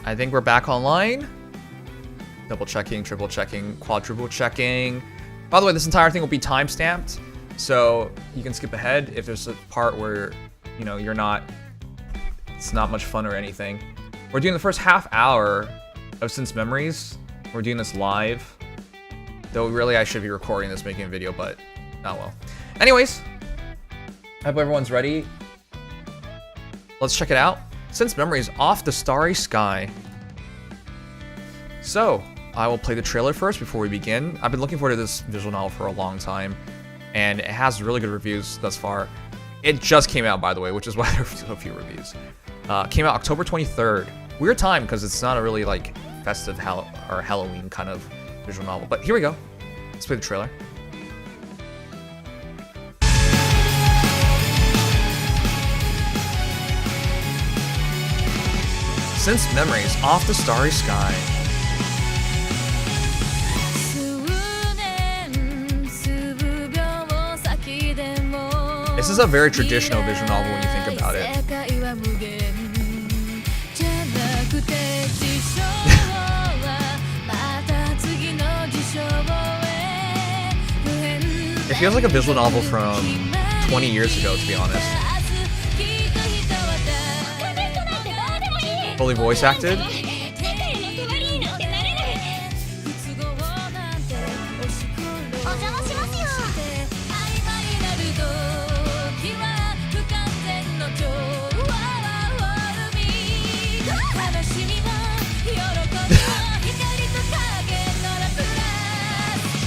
I think we're back online. Double checking, triple checking, quadruple checking. By the way, this entire thing will be time-stamped, so you can skip ahead if there's a part where, you know, it's not much fun or anything. We're doing the first half hour of Since Memories. We're doing this live. Though really I should be recording this, making a video, but not well. Anyways, I hope everyone's ready. Let's check it out. Since Memories off the starry sky. So, I will play the trailer first before we begin. I've been looking forward to this visual novel for a long time, and it has really good reviews thus far. It just came out, by the way, which is why there are so few reviews. Came out October 23rd. Weird time, because it's not a really, like, festive or Halloween kind of visual novel. But here we go. Let's play the trailer. Since Memories off the starry sky. This is a very traditional visual novel when you think about it. It feels like a visual novel from 20 years ago, to be honest. Fully voice acted.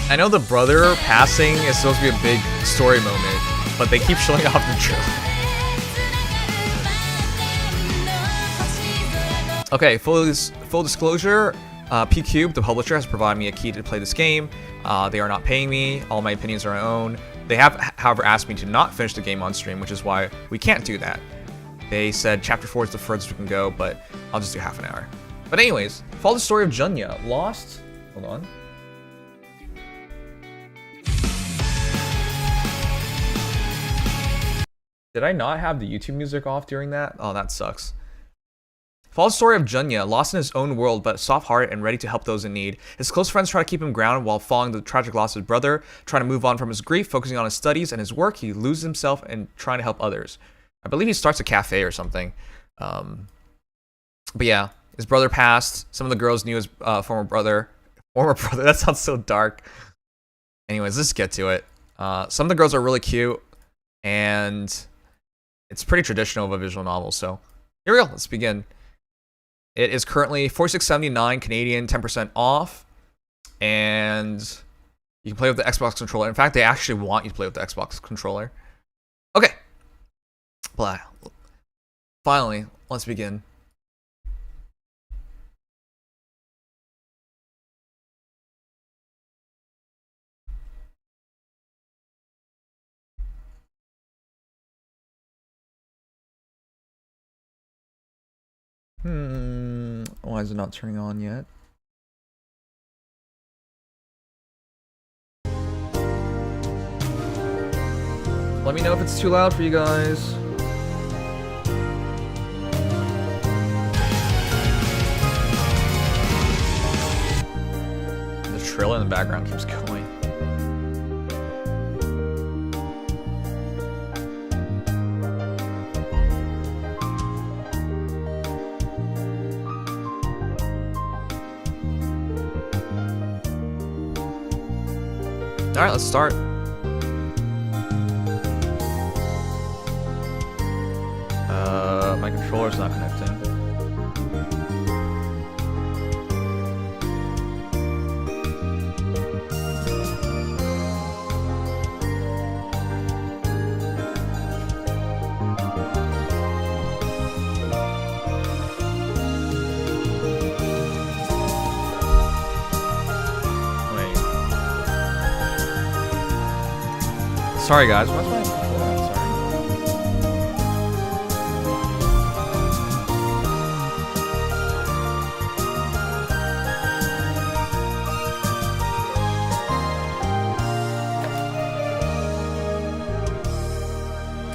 I know the brother passing is supposed to be a big story moment, but they keep showing off the trailer. Okay, full disclosure, P-Cube, the publisher, has provided me a key to play this game. They are not paying me. All my opinions are my own. They have, however, asked me to not finish the game on stream, which is why we can't do that. They said Chapter 4 is the furthest we can go, but I'll just do half an hour. But anyways, follow the story of Junya, lost... Hold on. Did I not have the YouTube music off during that? Oh, that sucks. Follows the story of Junya, lost in his own world, but soft-hearted and ready to help those in need. His close friends try to keep him grounded while following the tragic loss of his brother. Trying to move on from his grief, focusing on his studies and his work, he loses himself and trying to help others. I believe he starts a cafe or something. But yeah, his brother passed. Some of the girls knew his former brother. Former brother, that sounds so dark. Anyways, let's get to it. Some of the girls are really cute, and it's pretty traditional of a visual novel, so here we go, let's begin. It is currently $46.79 Canadian, 10% off, and you can play with the Xbox controller. In fact, they actually want you to play with the Xbox controller. Okay. Blah. Finally, let's begin. Why is it not turning on yet? Let me know if it's too loud for you guys. The trailer in the background keeps going. Alright, let's start. My controller's not connecting. Sorry guys, what's my controller? I'm sorry.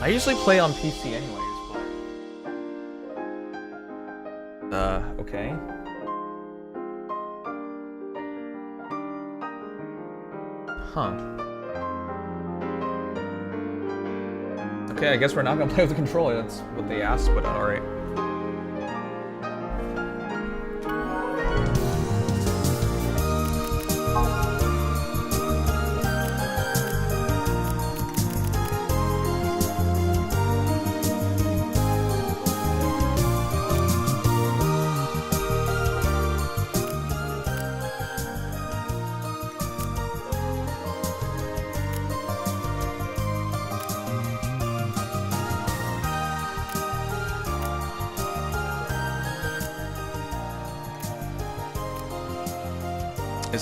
I usually play on PC anyways, Okay. Huh. Okay, I guess we're not gonna play with the controller. That's what they asked, but alright.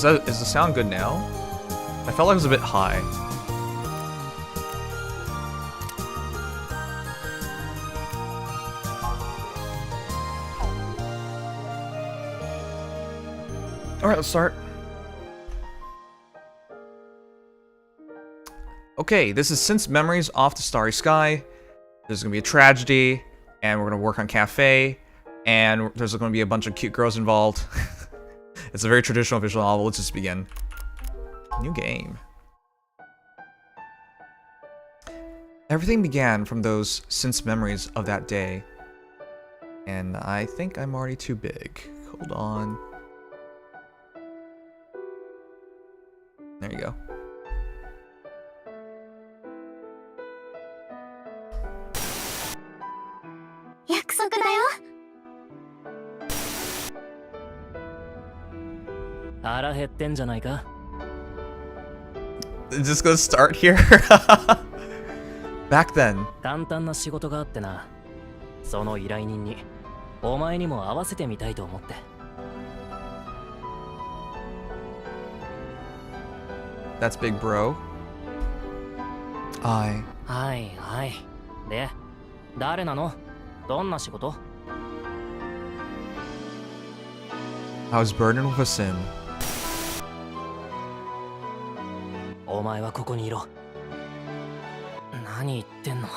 Is the sound good now? I felt like it was a bit high. Alright, let's start. Okay, this is Since Memories Off the Starry Sky. There's gonna be a tragedy, and we're gonna work on cafe, and there's gonna be a bunch of cute girls involved. It's a very traditional visual novel. Let's just begin. New game. Everything began from those Since memories of that day. And I think I'm already too big. Hold on. There you go. Is this gonna start here? Back then. That's big bro. I was burdened with a sin. お前はここにいろ。何言ってんの。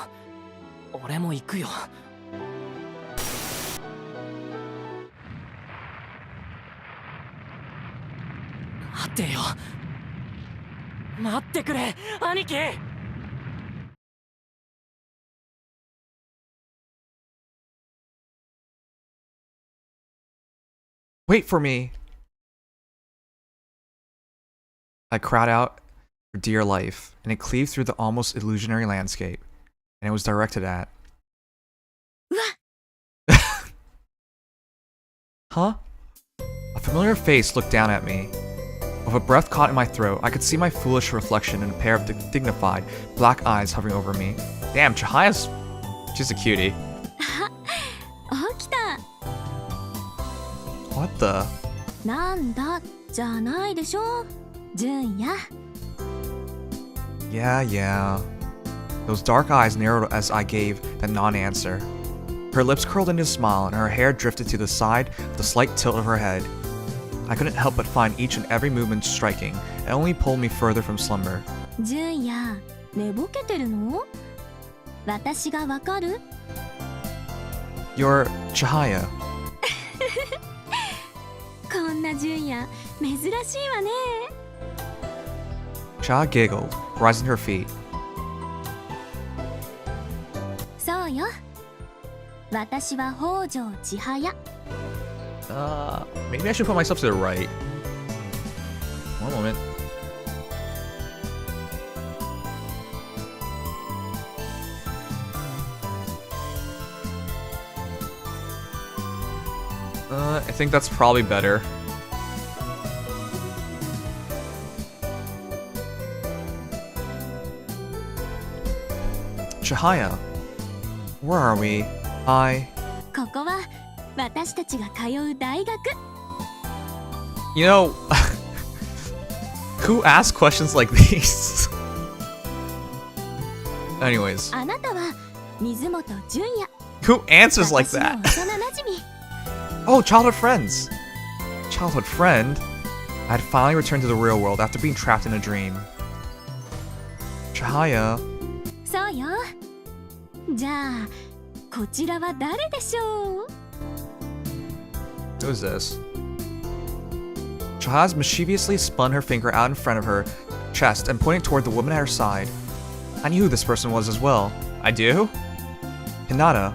俺も行くよ。待ってよ。待ってくれ、兄貴。Wait for me. I cried out for dear life, and it cleaved through the almost illusionary landscape, and it was directed at. Huh? A familiar face looked down at me. With a breath caught in my throat, I could see my foolish reflection in a pair of dignified, black eyes hovering over me. Damn, Chihaya's... she's a cutie. What the? なんだじゃないでしょ、純也。Yeah. Those dark eyes narrowed as I gave that non-answer. Her lips curled into a smile and her hair drifted to the side with a slight tilt of her head. I couldn't help but find each and every movement striking. It only pulled me further from slumber. 純也、寝ぼけてるの？私がわかる？ You're Chihaya. こんな純也、珍しいわね。Chiha giggled, rising to her feet. そうよ。私は北条千早。Maybe I should put myself to the right. One moment. I think that's probably better. Chihaya, where are we? ここは私たちが通う大学。You know, who asks questions like these? Anyways. あなたは水本純也。 Who answers like 私の that? 幼なじみ。Oh, childhood friends. Childhood friend? I had finally returned to the real world after being trapped in a dream. Chihaya. そうよ。じゃあこちらは誰でしょう？ Who is this? Chihaz mischievously spun her finger out in front of her chest and pointed toward the woman at her side. I knew who this person was as well. I do? Hinata.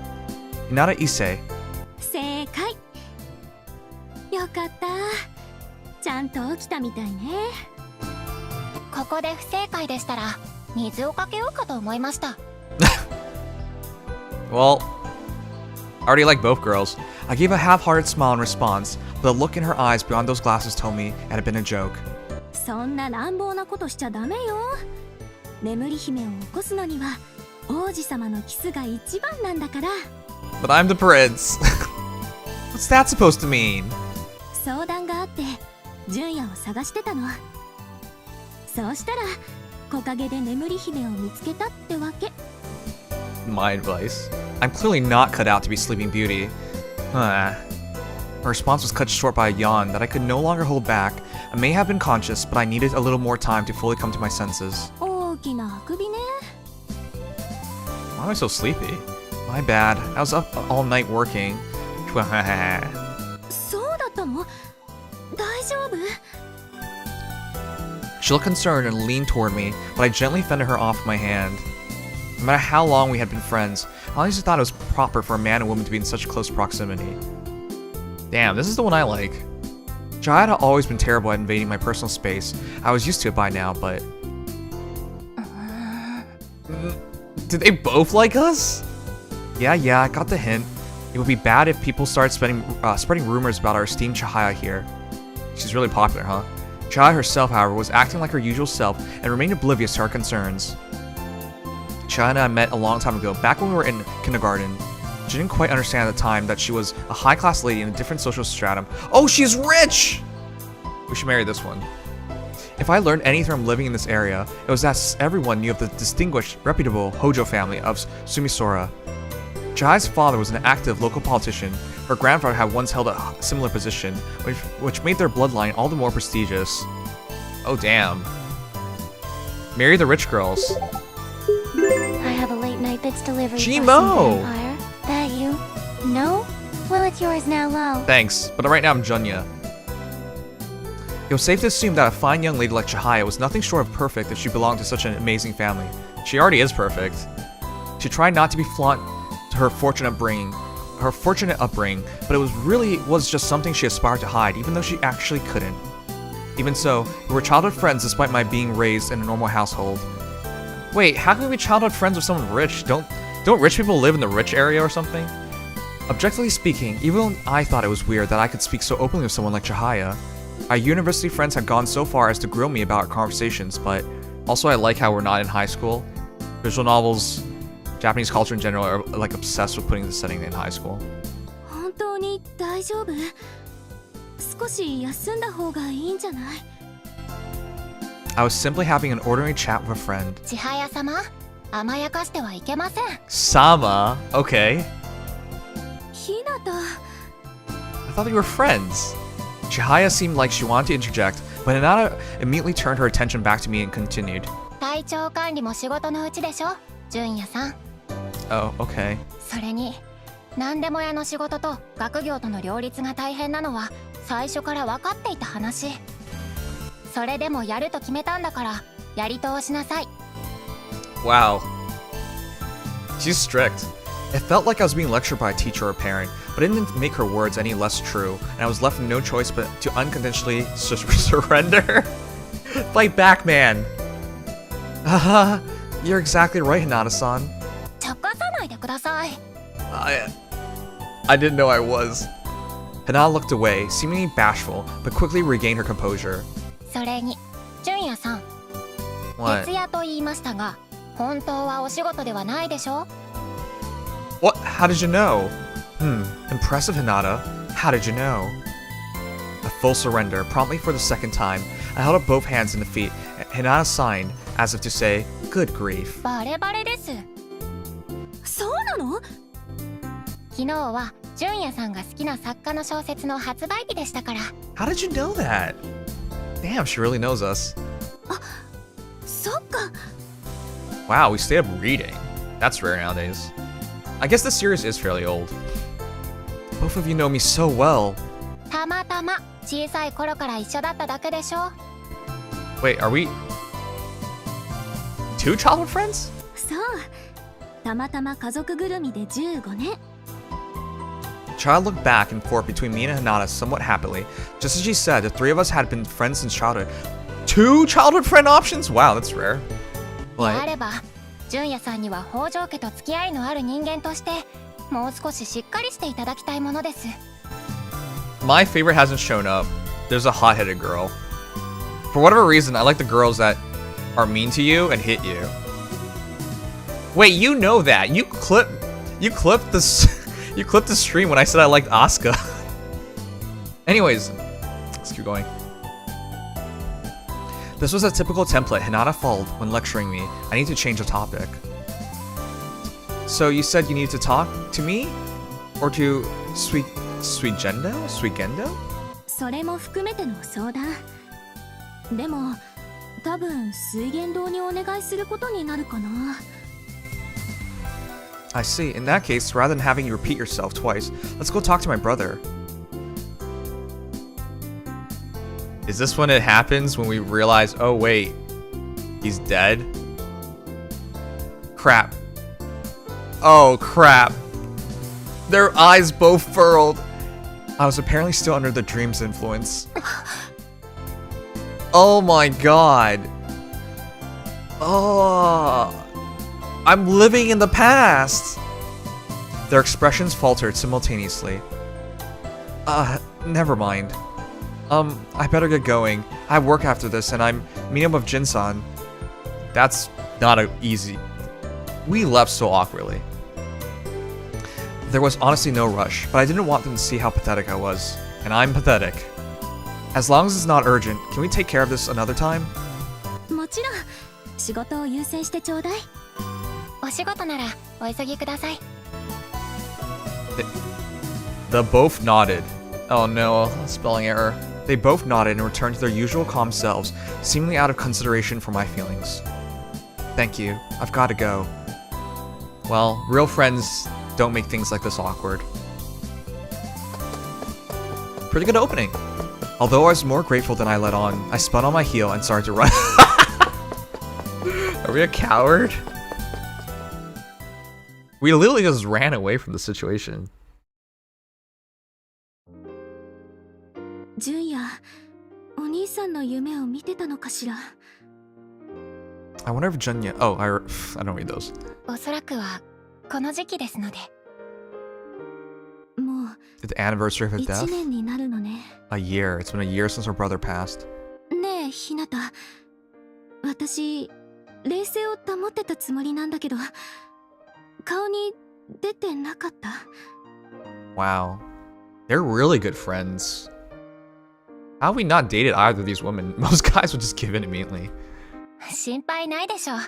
Hinata Issei. 正解。よかった。ちゃんと起きたみたいね。ここで不正解でしたら水をかけようかと思いました。Well, I already like both girls. I gave a half-hearted smile in response, but the look in her eyes beyond those glasses told me it had been a joke. そんな乱暴なことしちゃダメよ。眠り姫を起こすのには王子様のキスが一番なんだから。But I'm the prince. What's that supposed to mean? 相談があって純也を探してたの。そうしたら木陰で眠り姫を見つけたってわけ。My advice. I'm clearly not cut out to be Sleeping Beauty. Her response was cut short by a yawn that I could no longer hold back. I may have been conscious, but I needed a little more time to fully come to my senses. 大きなあくびね。 Why am I so sleepy? My bad. I was up all night working. そうだったの？大丈夫？ She looked concerned and leaned toward me, but I gently fended her off with my hand. No matter how long we had been friends, I always thought it was proper for a man and woman to be in such close proximity. Damn, this is the one I like. Jihad had always been terrible at invading my personal space. I was used to it by now, but... Did they both like us? Yeah, I got the hint. It would be bad if people started spreading rumors about our esteemed Chihaya here. She's really popular, huh? Chihaya herself, however, was acting like her usual self and remained oblivious to our concerns. Chihaya and I met a long time ago, back when we were in kindergarten. She didn't quite understand at the time that she was a high-class lady in a different social stratum. Oh, she's rich! We should marry this one. If I learned anything from living in this area, it was that everyone knew of the distinguished, reputable Hojo family of Sumisora. Chihaya's father was an active local politician. Her grandfather had once held a similar position, which made their bloodline all the more prestigious. Oh, damn. Marry the rich girls. I have a late night that's delivered. Chimo! That you? No? Well, it's yours now, Lo. Thanks, but right now I'm Junya. It was safe to assume that a fine young lady like Chihaya was nothing short of perfect if she belonged to such an amazing family. She already is perfect. She tried not to be flaunt to her fortunate upbringing, but it was just something she aspired to hide, even though she actually couldn't. Even so, we were childhood friends despite my being raised in a normal household. Wait, how can we be childhood friends with someone rich? Don't rich people live in the rich area or something? Objectively speaking, even I thought it was weird that I could speak so openly with someone like Chihaya. Our university friends had gone so far as to grill me about our conversations, but also I like how we're not in high school. Visual novels, Japanese culture in general are like obsessed with putting the setting in high school. 本当に大丈夫？少し休んだ方がいいんじゃない？ I was simply having an ordinary chat with a friend. 千早様、甘やかしてはいけません。Sama? Okay. ひなた。 I thought you were friends. Chihaya seemed like she wanted to interject, but Hinata immediately turned her attention back to me and continued. 体調管理も仕事のうちでしょ、純也さん。Oh, okay. それに、何でも屋の仕事と学業との両立が大変なのは最初から分かっていた話。それでもやると決めたんだから、やり通しなさい。Wow. She's strict. It felt like I was being lectured by a teacher or a parent, but it didn't make her words any less true, and I was left with no choice but to unconditionally surrender. Fight back, man. Haha, you're exactly right, Hinata-san. ちゃかさないでください。I didn't know I was. Hinata looked away, seemingly bashful, but quickly regained her composure. それに、純也さん。 What? 徹夜と言いましたが、本当はお仕事ではないでしょ？ What? How did you know? Impressive, Hinata. How did you know? A full surrender, promptly for the second time. I held up both hands and the feet. Hinata signed, as if to say, good grief. バレバレです。そうなの？昨日は純也さんが好きな作家の小説の発売日でしたから。 How did you know that? Damn, she really knows us. そっか。 Wow, we stayed up reading. That's rare nowadays. I guess this series is fairly old. Both of you know me so well. たまたま小さい頃から一緒だっただけでしょ。 Wait, are we two childhood friends? そうたまたま家族ぐるみで15年 Child looked back and forth between me and Hinata somewhat happily. Just as she said, the three of us had been friends since childhood. Two childhood friend options? Wow, that's rare. であ Like, れば純也さんには北条家と付き合いのある人間としてもう少ししっかりしていただきたいものです。 my favorite hasn't shown up. There's a hot-headed girl. For whatever reason, I like the girls that are mean to you and hit you. Wait, you know that. You clipped this you clipped the stream when I said I liked Asuka. Anyways, let's keep going. This was a typical template Hinata followed when lecturing me. I need to change the topic. So you said you needed to talk to me? Or to Sweet Gendo? Sweet Gendo? それも含めての相談でも多分水源堂にお願いすることになるかな I see. In that case, rather than having you repeat yourself twice, let's go talk to my brother. Is this when it happens, when we realize, oh wait, he's dead? Crap. Oh crap. Their eyes both furrowed. I was apparently still under the dream's influence. Oh my god. Oh, I'm living in the past. Their expressions faltered simultaneously. Never mind. I better get going. I have work after this, and I'm meeting up with Jin-san. That's not easy. We left so awkwardly. There was honestly no rush, but I didn't want them to see how pathetic I was. And I'm pathetic. As long as it's not urgent, can we take care of this another time? もちろん仕事を優先してちょうだいお仕事ならお急ぎください。 The both nodded. Oh no, spelling error. They both nodded and returned to their usual calm selves, seemingly out of consideration for my feelings. Thank you. I've got to go. Well, real friends don't make things like this awkward. Pretty good opening. Although I was more grateful than I let on, I spun on my heel and started to run. Are we a coward? We literally just ran away from the situation. 純也お兄さんの夢を見てたのかしら I wonder if Junya... Oh, I don't read those. おそらくはこの時期ですので。もう The anniversary of her 1 death? 年になるのね A year. It's been a year since her brother passed. ねえひなた私冷静を保ってたつもりなんだけど顔に出てなかった Wow. They're really good friends. How have we not dated either of these women? Most guys would just give in immediately. 心配ないでしょう。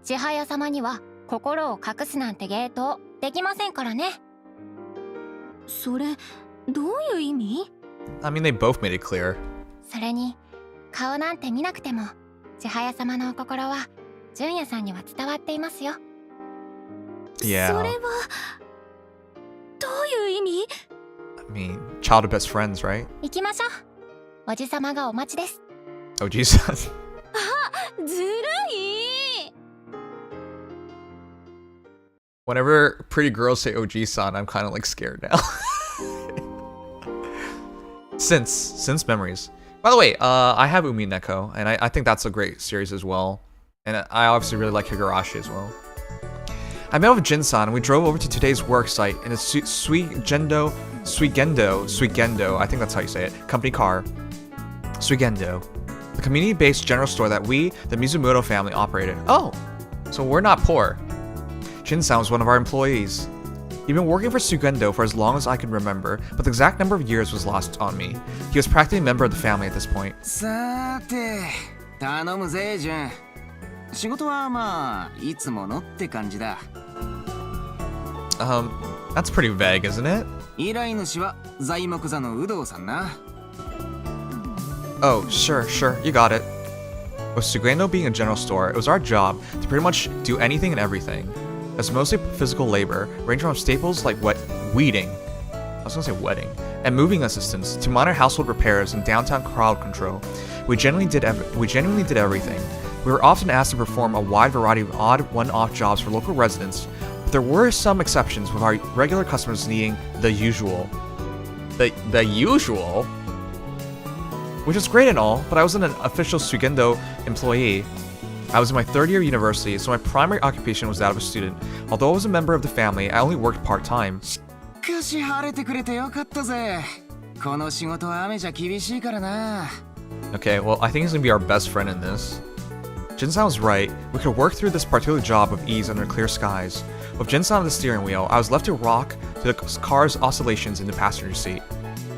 千早様には心を隠すなんて芸当できませんからね。それどういう意味 I mean, they both made it clear. それに顔なんて見なくても千早様のお心は純也さんには伝わっていますよ。Yeah. それはどういう意味 I mean, childhood best friends, right? 行きましょう。おじさまがお待ちです。 Oh, Jesus. ずるい Whenever pretty girls say OG-san, I'm kind of like scared now. Since memories. By the way, I have Umi Neko, and I think that's a great series as well. And I obviously really like Higurashi as well. I met with Jin-san, and we drove over to today's work site in a Suigendo, I think that's how you say it, company car. Suigendo, the community-based general store that we, the Mizumoto family, operated. Oh, so we're not poor. Jin-san was one of our employees. He'd been working for Sugendo for as long as I can remember, but the exact number of years was lost on me. He was practically a member of the family at this point. さて、頼むぜ、ジュン。仕事はまあいつものって感じだ。That's pretty vague, isn't it? 依頼主は材木座の有働さんな。Oh, sure, you got it. With Sugendo being a general store, it was our job to pretty much do anything and everything. It's mostly physical labor, ranging from staples like weeding. I was gonna say wedding. and moving assistance to minor household repairs and downtown crowd control. We genuinely did everything. We were often asked to perform a wide variety of odd one-off jobs for local residents, but there were some exceptions with our regular customers needing the usual. The usual? Which is great and all, but I wasn't an official Sugendo employee. I was in my third year of university, so my primary occupation was that of a student. Although I was a member of the family, I only worked part-time. しかし晴れてくれてよかったぜ。この仕事は雨じゃ厳しいからな。Okay, well, I think he's gonna be our best friend in this. Jinsan was right. We could work through this particular job with ease under clear skies. With Jinsan on the steering wheel, I was left to rock to the car's oscillations in the passenger seat.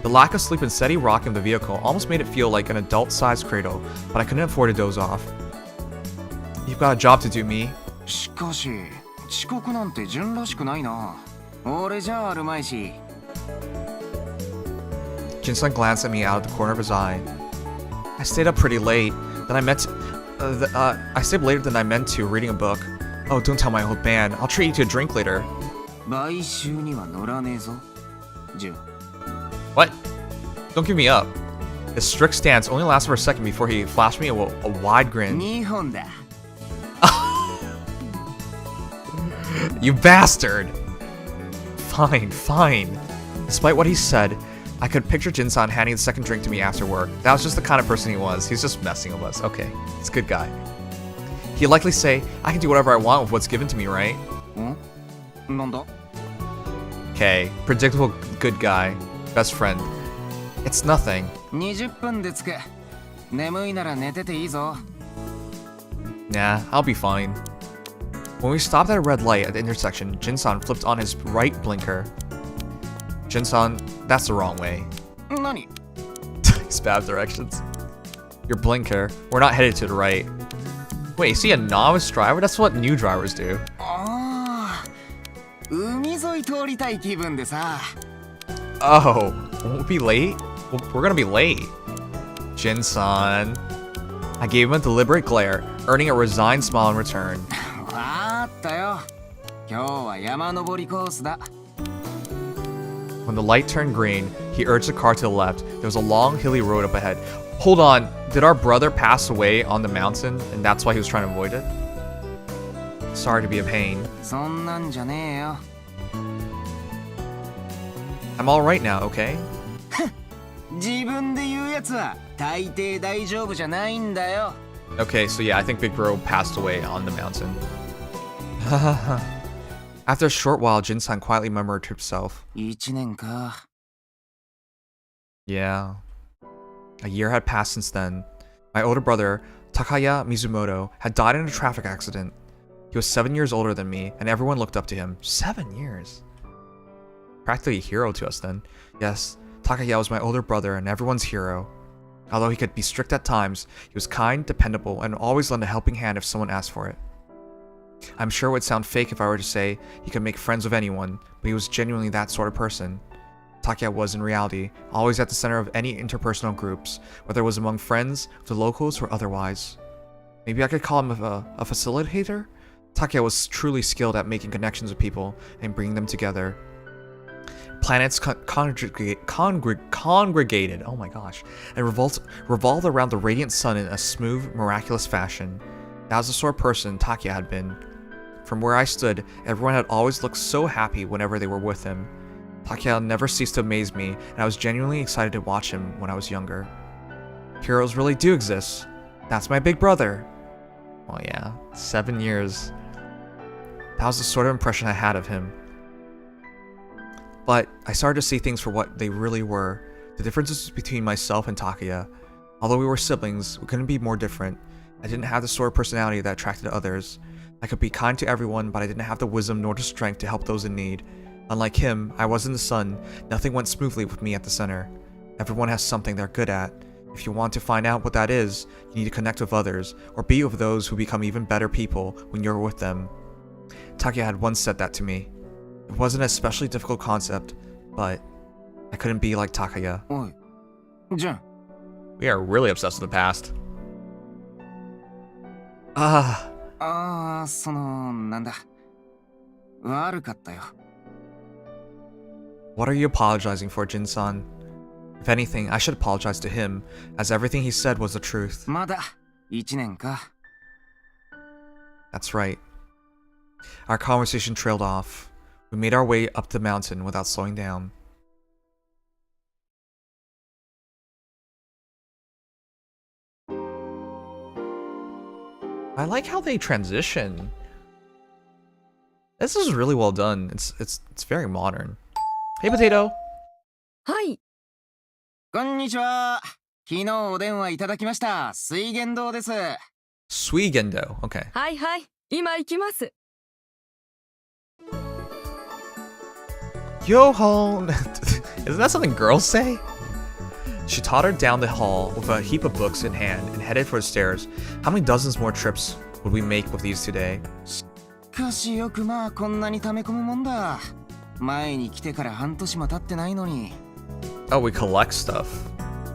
The lack of sleep and steady rocking of the vehicle almost made it feel like an adult-sized cradle, but I couldn't afford to doze off. You've got a job to do, me. しかし遅刻なんて純らしくないな。俺じゃあるまいし。Jinsan glanced at me out of the corner of his eye. I stayed up pretty late. Then I stayed later than I meant to, reading a book. Oh, don't tell my old man. I'll treat you to a drink later. 買収には乗らねえぞ。純。What? Don't give me up. His strict stance only lasted for a second before he flashed me a wide grin. 2本だ。You bastard! Fine, fine. Despite what he said, I could picture Jinsan handing the second drink to me after work. That was just the kind of person he was. He's just messing with us. Okay, he's a good guy. He'd likely say, I can do whatever I want with what's given to me, right? なんだ Okay, predictable good guy. Best friend. It's nothing. 20分で着く。眠いなら寝てていいぞ。Nah, I'll be fine. When we stopped at a red light at the intersection, Jinsan flipped on his right blinker. Jinsan, that's the wrong way. 何 Spab directions. Your blinker. We're not headed to the right. Wait, is he a novice driver? That's what new drivers do. ああ、海沿い通りたい気分でさ。Oh, won't we be late? We're gonna be late. Jinsan. I gave him a deliberate glare, earning a resigned smile in return. わかったよ。今日は山登りコースだ。When the light turned green, he urged the car to the left. There was a long, hilly road up ahead. Hold on, did our brother pass away on the mountain, and that's why he was trying to avoid it? Sorry to be a pain. そんなんじゃねえよ。I'm alright now, okay? 自分で言うやつは大抵大丈夫じゃないんだよ。Okay, so yeah, I think Big Bro passed away on the mountain. After a short while, Jinsan quietly murmured to himself. 1年か。Yeah. A year had passed since then. My older brother, Takaya Mizumoto, had died in a traffic accident. He was 7 years older than me, and everyone looked up to him. 7 years? Practically a hero to us then. Yes, Takaya was my older brother and everyone's hero. Although he could be strict at times, he was kind, dependable, and always lent a helping hand if someone asked for it. I'm sure it would sound fake if I were to say he could make friends with anyone, but he was genuinely that sort of person. Takaya was, in reality, always at the center of any interpersonal groups, whether it was among friends, the locals, or otherwise. Maybe I could call him a facilitator? Takaya was truly skilled at making connections with people and bringing them together. Planets congregated, oh my gosh, and revolved around the radiant sun in a smooth, miraculous fashion. That was the sort of person Takaya had been. From where I stood, everyone had always looked so happy whenever they were with him. Takaya never ceased to amaze me, and I was genuinely excited to watch him when I was younger. Heroes really do exist. That's my big brother. Well, yeah, 7 years. That was the sort of impression I had of him. But I started to see things for what they really were. The differences between myself and Takaya. Although we were siblings, we couldn't be more different. I didn't have the sort of personality that attracted others. I could be kind to everyone, but I didn't have the wisdom nor the strength to help those in need. Unlike him, I wasn't the sun. Nothing went smoothly with me at the center. Everyone has something they're good at. If you want to find out what that is, you need to connect with others, or be with those who become even better people when you're with them. Takaya had once said that to me. It wasn't an especially difficult concept, but I couldn't be like Takaya. おい、じゃん。We are really obsessed with the past. Ah. ああ、なんだ。悪かったよ。What are you apologizing for, Jin-san? If anything, I should apologize to him, as everything he said was the truth. まだ1年か。 That's right. Our conversation trailed off. We made our way up the mountain without slowing down. I like how they transition. This is really well done. It's very modern. Hey, Potato. はい。こんにちは。昨日お電話いただきました。水源堂です。 Suigendo. Okay. はいはい。今行きます。 Yo-hon! Isn't that something girls say? She tottered down the hall with a heap of books in hand and headed for the stairs. How many dozens more trips would we make with these today? しかしよくまあこんなに溜め込むもんだ。前に来てから半年も経ってないのに。 Oh, we collect stuff.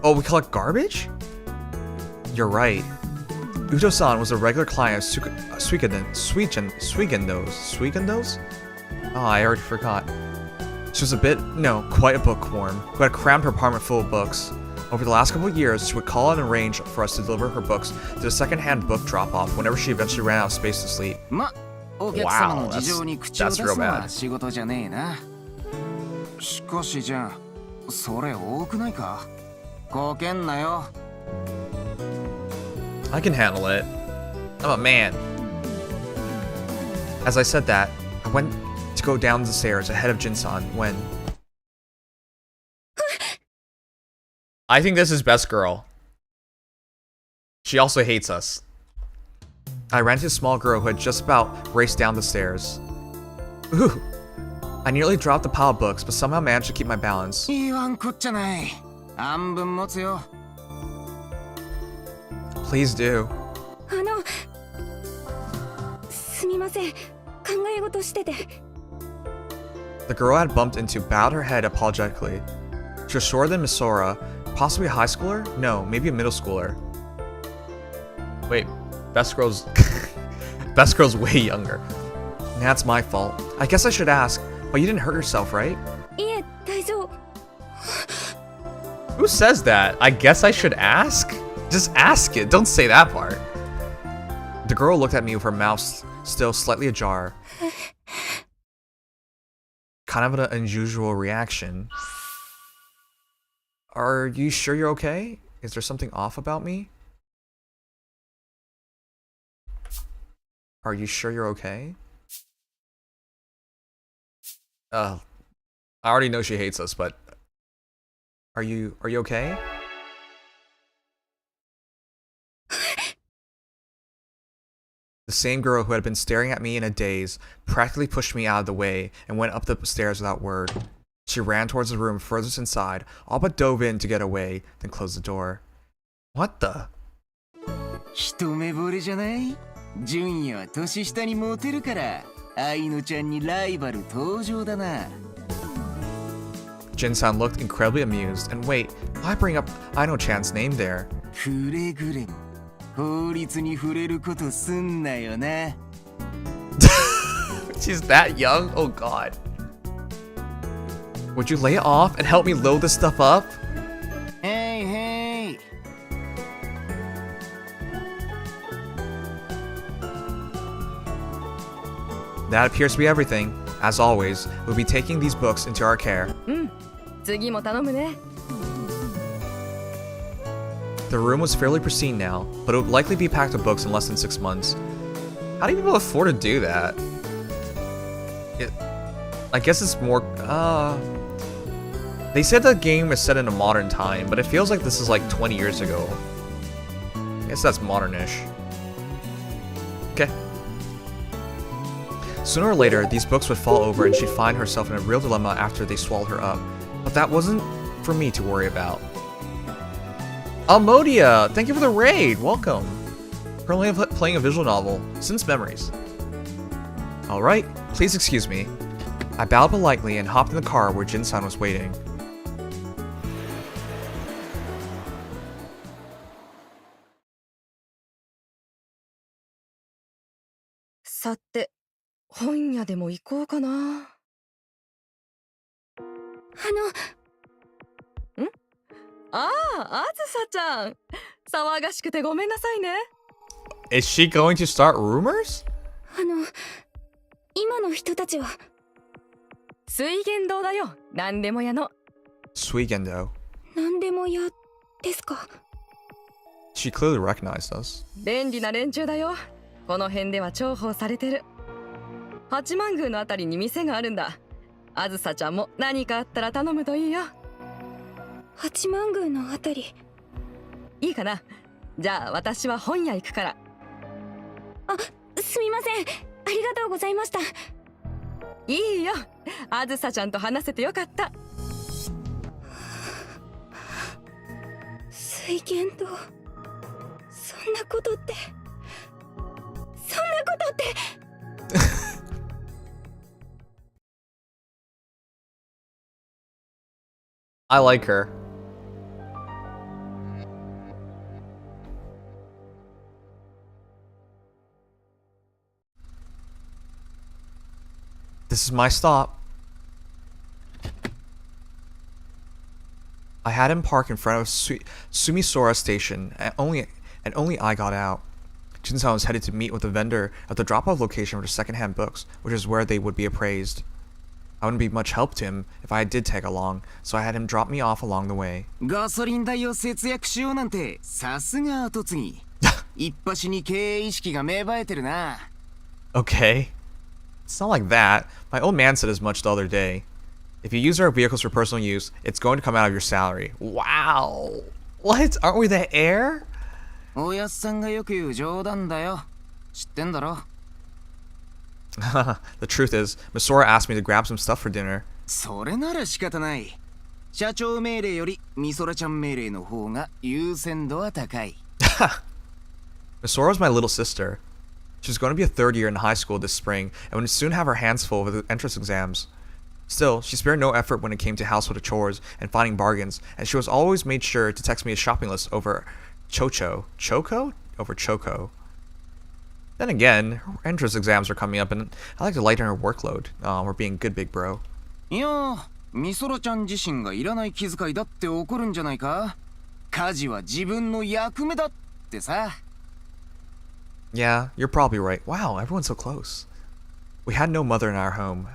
Oh, we collect garbage? You're right. Uto-san was a regular client of Suigendo's. Suigendo's? Oh, I already forgot. She was quite a bookworm, who had crammed her apartment full of books. Over the last couple of years, she would call and arrange for us to deliver her books to the second-hand book drop-off whenever she eventually ran out of space to sleep. ま、お客様の事情に口を出すのは仕事じゃねえな。しかしじゃあ、それ多くないか？こけんなよ。 I can handle it. I'm a man. As I said that, I went to go down the stairs ahead of Jin-san when... I think this is best girl. She also hates us. I ran into a small girl who had just about raced down the stairs. Ooh! I nearly dropped the pile of books, but somehow managed to keep my balance. 言わんこっちゃない。半分持つよ。 Please do. すみません。考え事してて。 The girl I had bumped into bowed her head apologetically. She was shorter than Misora, possibly a high schooler? No, maybe a middle schooler. Wait, Best Girl's... Best Girl's way younger. That's my fault. I guess I should ask, but you didn't hurt yourself, right? いえ、大丈夫。 Who says that? I guess I should ask? Just ask it, don't say that part. The girl looked at me with her mouth still slightly ajar. Kind of an unusual reaction. Are you sure you're okay? Is there something off about me? Are you sure you're okay? I already know she hates us, but are you okay? The same girl who had been staring at me in a daze practically pushed me out of the way and went up the stairs without word. She ran towards the room furthest inside, all but dove in to get away, then closed the door. What the? 一目惚れじゃない？純也は年下にモテるから、愛のちゃんにライバル登場だな。 Jin-san looked incredibly amused, and wait, why bring up Aino-chan's name there? くれぐれも法律に触れることすんなよな。 She's that young? Oh god. Would you lay it off and help me load this stuff up? Hey, hey. That appears to be everything. As always, we'll be taking these books into our care. 次も頼むね。 The room was fairly pristine now, but it would likely be packed with books in less than 6 months. How do people afford to do that? I guess it's more, They said the game is set in a modern time, but it feels like this is like 20 years ago. I guess that's modernish. Okay. Sooner or later, these books would fall over and she'd find herself in a real dilemma after they swallowed her up. But that wasn't for me to worry about. Almodia, thank you for the raid. Welcome. Currently playing a visual novel, Since Memories. Alright, please excuse me. I bowed politely and hopped in the car where Jin-san was waiting. さて、本屋でも行こうかな。ああ、あずさちゃん。騒がしくてごめんなさいね。Is she going to start rumors? 今の人たちは水源堂だよ。何でも屋の。Suigendo. 何でも屋ですか？ She clearly recognized us. 便利な連中だよ。この辺では重宝されてる。八幡宮のあたりに店があるんだ。あずさちゃんも何かあったら頼むといいよ。八幡宮のあたり。いいかな。じゃあ私は本屋行くから。すみません、ありがとうございました。いいよ。あずさちゃんと話せてよかった。水源とそんなことって。 I like her. This is my stop. I had him park in front of Sumisora Station, and only I got out. Jinsan was headed to meet with the vendor at the drop-off location for second-hand books, which is where they would be appraised. I wouldn't be much help to him if I did tag along, so I had him drop me off along the way. ガソリン代を節約しようなんてさすが後継ぎ。一発に経営意識が芽生えてるな。Okay. It's not like that. My old man said as much the other day. If you use our vehicles for personal use, it's going to come out of your salary. Wow. What? Aren't we the heir? おやっさんがよく言う冗談だよ。知ってんだろ。The truth is, Misora asked me to grab some stuff for dinner. それなら仕方ない。社長命令よりミソラちゃん命令の方が優先度は高い。Misora was my little sister. She's going to be a third year in high school this spring and would soon have her hands full with the entrance exams. Still, she spared no effort when it came to household chores and finding bargains, and she was always made sure to text me a shopping list over Choco? Over Choco. Then again, her entrance exams are coming up and I like to lighten her workload. We're being good, big bro. いや、ミソラちゃん自身がいらない気遣いだって怒るんじゃないか？家事は自分の役目だってさ。Yeah, you're probably right. Wow, everyone's so close. We had no mother in our home.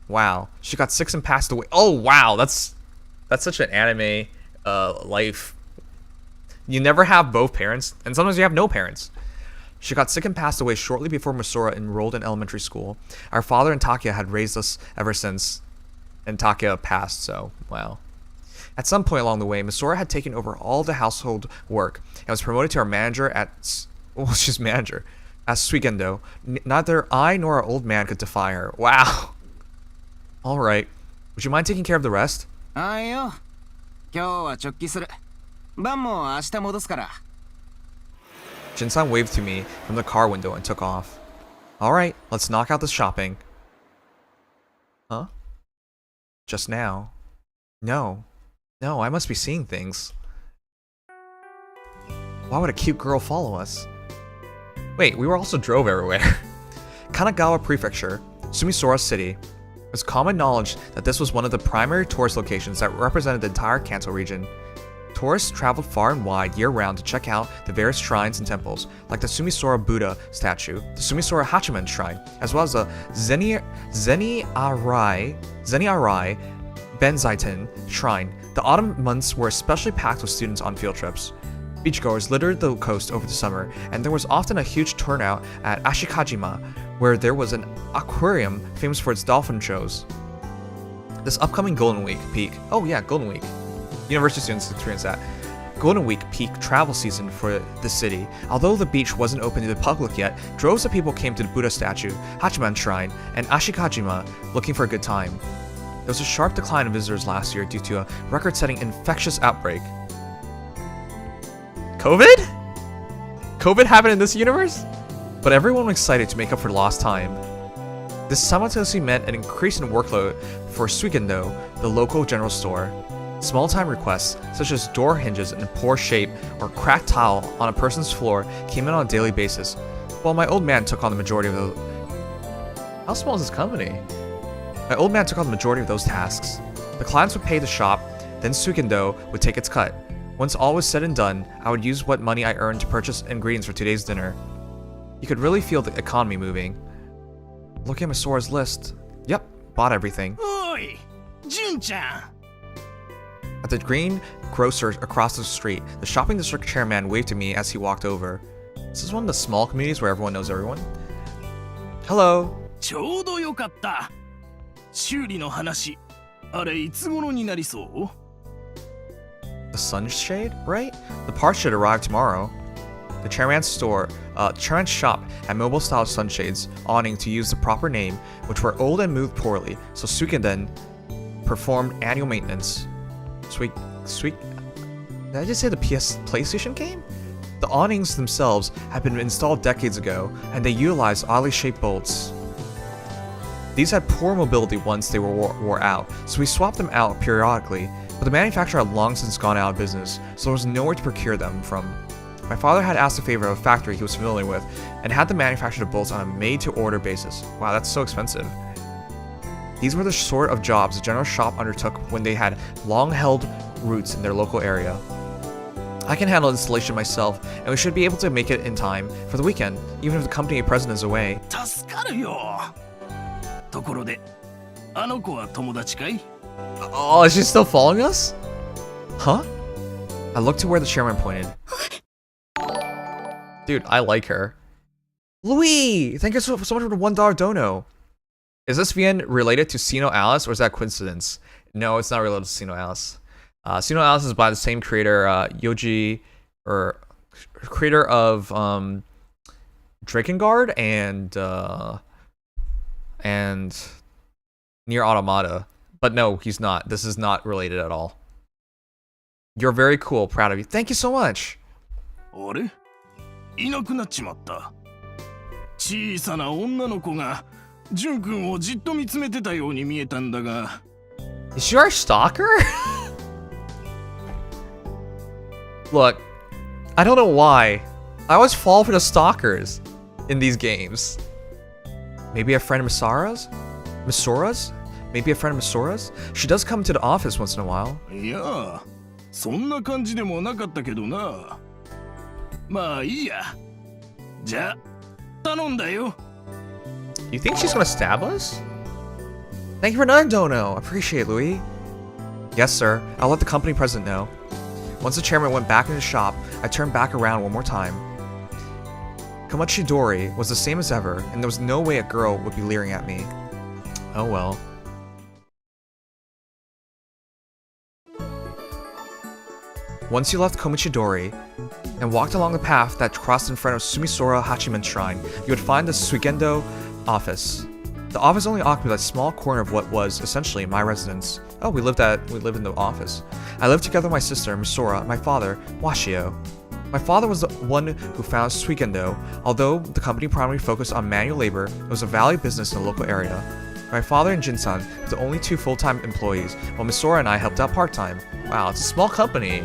Wow, she got sick and passed away. Oh wow, that's such an anime life. You never have both parents, and sometimes you have no parents. She got sick and passed away shortly before Misora enrolled in elementary school. Our father and Takia had raised us ever since, and Takia passed, so wow. At some point along the way, Misora had taken over all the household work and was promoted to our manager at, well, she's manager, as Suigendo. Neither I nor our old man could defy her. Wow. Alright, would you mind taking care of the rest? あいよ。今日は直帰する。晩も明日戻すから。Jinsan waved to me from the car window and took off. Alright, let's knock out this shopping. Huh? Just now. No, I must be seeing things. Why would a cute girl follow us? Wait, we also drove everywhere. Kanagawa Prefecture, Sumisora City. It was common knowledge that this was one of the primary tourist locations that represented the entire Kanto region. Tourists traveled far and wide year-round to check out the various shrines and temples, like the Sumisora Buddha statue, the Sumisora Hachiman shrine, as well as the Zeniarai Benzaiten shrine. The autumn months were especially packed with students on field trips. Beachgoers littered the coast over the summer, and there was often a huge turnout at Ashikajima, where there was an aquarium famous for its dolphin shows. This upcoming Golden Week peak, oh yeah, Golden Week. University students experience that. Golden Week peak travel season for the city. Although the beach wasn't open to the public yet, droves of people came to the Buddha statue, Hachiman Shrine, and Ashikajima looking for a good time. There was a sharp decline in visitors last year due to a record-setting infectious outbreak. COVID? COVID happened in this universe? But everyone was excited to make up for lost time. This simultaneously meant an increase in workload for Suigendo, the local general store. Small-time requests, such as door hinges in poor shape or cracked tile on a person's floor, came in on a daily basis, while my old man took on the majority of those... How small is this company? My old man took on the majority of those tasks. The clients would pay the shop, then Sukendo would take its cut. Once all was said and done, I would use what money I earned to purchase ingredients for today's dinner. You could really feel the economy moving. Look at Masora's list. Yep, bought everything. Oi, Jun-chan. At the green grocer across the street, the shopping district chairman waved to me as he walked over. This is one of the small communities where everyone knows everyone. Hello. ちょうどよかった。修理の話、あれいつ頃になりそう？ The sunshade, right? The parts should arrive tomorrow. The chairman's shop had mobile-style sunshades, awning to use the proper name, which were old and moved poorly, so Sukenden performed annual maintenance. Sweet. Did I just say the PlayStation game? The awnings themselves had been installed decades ago, and they utilized oddly shaped bolts. These had poor mobility once they were wore out, so we swapped them out periodically, but the manufacturer had long since gone out of business, so there was nowhere to procure them from. My father had asked a favor of a factory he was familiar with, and had them manufacture the bolts on a made-to-order basis. Wow, that's so expensive. These were the sort of jobs the general shop undertook when they had long-held roots in their local area. I can handle installation myself, and we should be able to make it in time for the weekend, even if the company president is away. 助かるよ。ところで、あの子は友達かい？ Oh, is she still following us? Huh? I looked to where the chairman pointed. Dude, I like her. Louis! Thank you so much for the $1 dono. Is this VN related to Sino Alice, or is that coincidence? No, it's not related to Sino Alice. Sino Alice is by the same creator, Yoji, or creator of Drakengard and Nier Automata. But no, he's not. This is not related at all. You're very cool. Proud of you. Thank you so much. あれ？いなくなっちまった。小さな女の子がジュン君をじっと見つめてたように見えたんだが。Is she our stalker? Look, I don't know why. I always fall for the stalkers in these games. Maybe a friend of Misora's? Maybe a friend of Misora's? She does come to the office once in a while. いや、そんな感じでもなかったけどな。まあいいや。じゃあ、頼んだよ。You think she's gonna stab us? Thank you for another dono. Appreciate it, Louis. Yes, sir. I'll let the company president know. Once the chairman went back into the shop, I turned back around one more time. Komachidori was the same as ever, and there was no way a girl would be leering at me. Oh well. Once you left Komachidori and walked along the path that crossed in front of Sumisora Hachiman Shrine, you would find the Suigendo office. The office only occupied a small corner of what was essentially my residence. Oh, we lived in the office. I lived together with my sister, Misora, and my father, Washio. My father was the one who founded Suigendo. Although the company primarily focused on manual labor, it was a valued business in the local area. My father and Jinsan were the only two full-time employees, while Misora and I helped out part-time. Wow, it's a small company.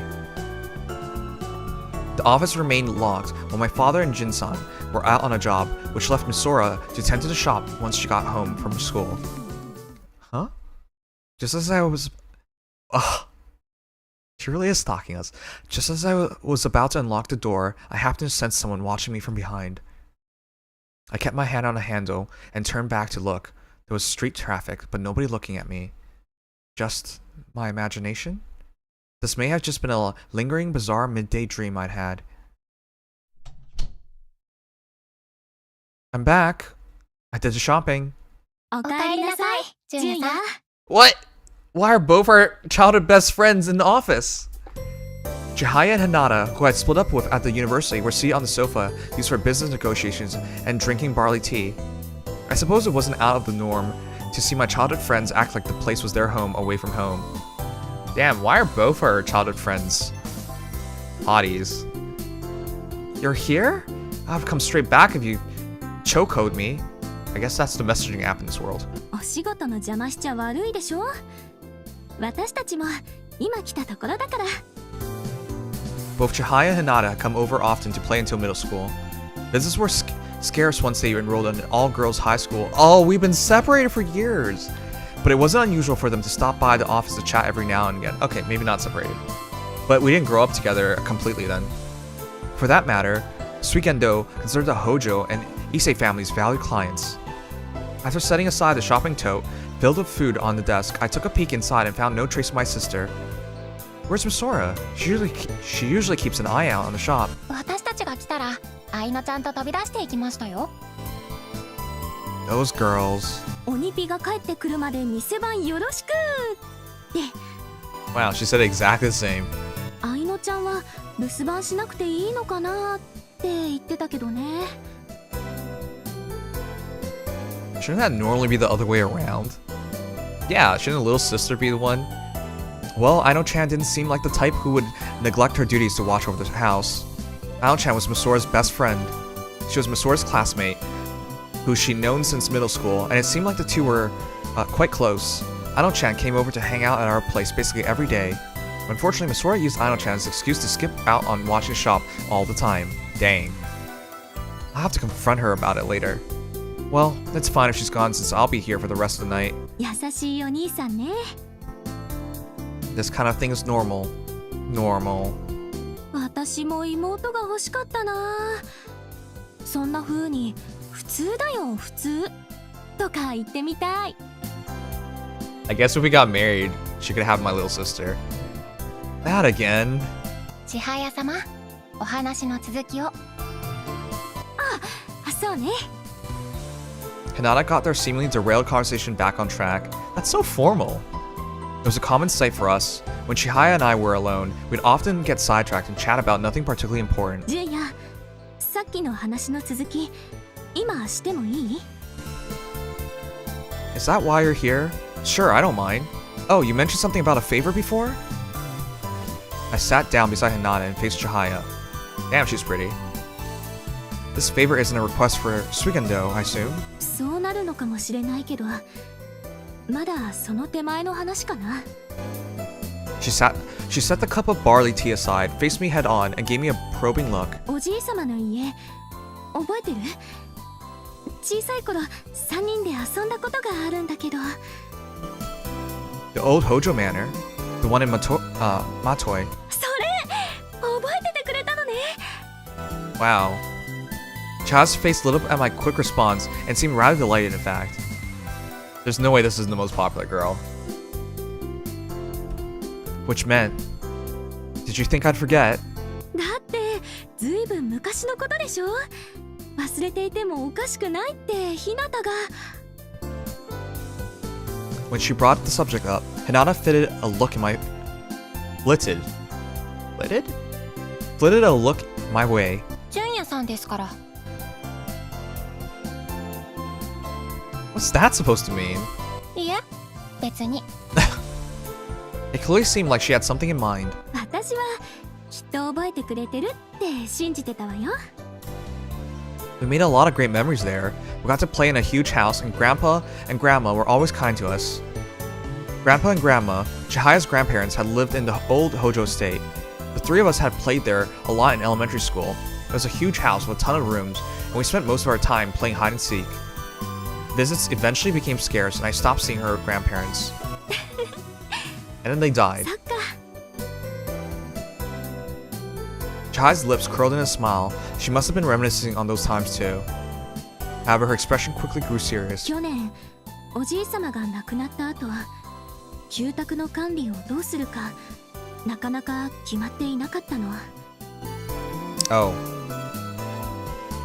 The office remained locked while my father and Jinsan were out on a job, which left Misora to tend to the shop once she got home from school. Huh? Just as I was... Ugh. She really is stalking us. Just as I was about to unlock the door, I happened to sense someone watching me from behind. I kept my hand on the handle and turned back to look. There was street traffic, but nobody looking at me. Just my imagination? This may have just been a lingering, bizarre midday dream I'd had. I'm back. I did the shopping. おかえりなさい、純也。 What? Why are both our childhood best friends in the office? Chihaya and Hinata, who I'd split up with at the university, were seated on the sofa, used for business negotiations and drinking barley tea. I suppose it wasn't out of the norm to see my childhood friends act like the place was their home away from home. Damn, why are both our childhood friends hotties? You're here? I've come straight back if you chokehold me. I guess that's the messaging app in this world. お仕事の邪魔しちゃ悪いでしょ。私たちも今来たところだから。 Both Chihaya and Hinata come over often to play until middle school. Visits were scarce once they enrolled in an all-girls high school. Oh, we've been separated for years. but it wasn't unusual for them to stop by the office to chat every now and again. Okay, maybe not separated. But we didn't grow up together completely then. For that matter, Suikendo considered the Hojo and Issei families valued clients. After setting aside the shopping tote filled with food on the desk, I took a peek inside and found no trace of my sister. Where's Misora? She usually keeps an eye out on the shop. 私たちが来たら愛乃ちゃんと飛び出していきましたよ。 Those girls. 鬼ピが帰ってくるまで店番よろしくって。 Wow, she said exactly the same. 愛乃ちゃんは留守番しなくていいのかなって言ってたけどね。 Shouldn't that normally be the other way around? Yeah, shouldn't the little sister be the one? Well, Aino-chan didn't seem like the type who would neglect her duties to watch over the house. Aino-chan was Masora's best friend. She was Masora's classmate, who she'd known since middle school, and it seemed like the two were quite close. Aino-chan came over to hang out at our place basically every day. Unfortunately, Misora used Aino-chan as an excuse to skip out on watching the shop all the time. Dang. I'll have to confront her about it later. Well, it's fine if she's gone since I'll be here for the rest of the night. 優しいお兄さんね。 This kind of thing is normal. Normal. 私も妹が欲しかったな。そんな風に普通だよ普通とか言ってみたい。 I guess if we got married, she could have my little sister. That again. 千早様、お話の続きを。あ、そうね。 Hinata got their seemingly derailed conversation back on track. That's so formal. It was a common sight for us. When Chihaya and I were alone, we'd often get sidetracked and chat about nothing particularly important. ジュンヤ、さっきの話の続き、今してもいい？ Is that why you're here? Sure, I don't mind. Oh, you mentioned something about a favor before? I sat down beside Hinata and faced Chihaya. Damn, she's pretty. This favor isn't a request for Suigendo, I assume? そうなるのかもしれないけど、まだその手前の話かな。 She set the cup of barley tea aside, faced me head on, and gave me a probing look. おじいさまの家、覚えてる？小さい頃、3人で遊んだことがあるんだけど。 The old Hojo Manor? The one in Matoi? それ、覚えててくれたのね。 Wow. Cha's face lit up at my quick response and seemed rather delighted, in fact. There's no way this isn't the most popular girl. Which meant... Did you think I'd forget? だって、ずいぶん昔のことでしょ？忘れていてもおかしくないってひなたが。 When she brought the subject up, Hinata flitted a look in my... Flitted? Flitted? Flitted a look my way. 純也さんですから。 What's that supposed to mean? いえ、別に。 It clearly seemed like she had something in mind. 私はきっと覚えてくれてるって信じてたわよ。 We made a lot of great memories there. We got to play in a huge house, and Grandpa and Grandma were always kind to us. Grandpa and Grandma, Chihaya's grandparents, had lived in the old Hojo estate. The three of us had played there a lot in elementary school. It was a huge house with a ton of rooms, and we spent most of our time playing hide and seek. Visits eventually became scarce, and I stopped seeing her grandparents. And then they died. そっか。 Chihaya's lips curled in a smile. She must have been reminiscing on those times too. However, her expression quickly grew serious. 去年おじいさまが亡くなった後は住宅の管理をどうするかなかなか決まっていなかったの。 Oh.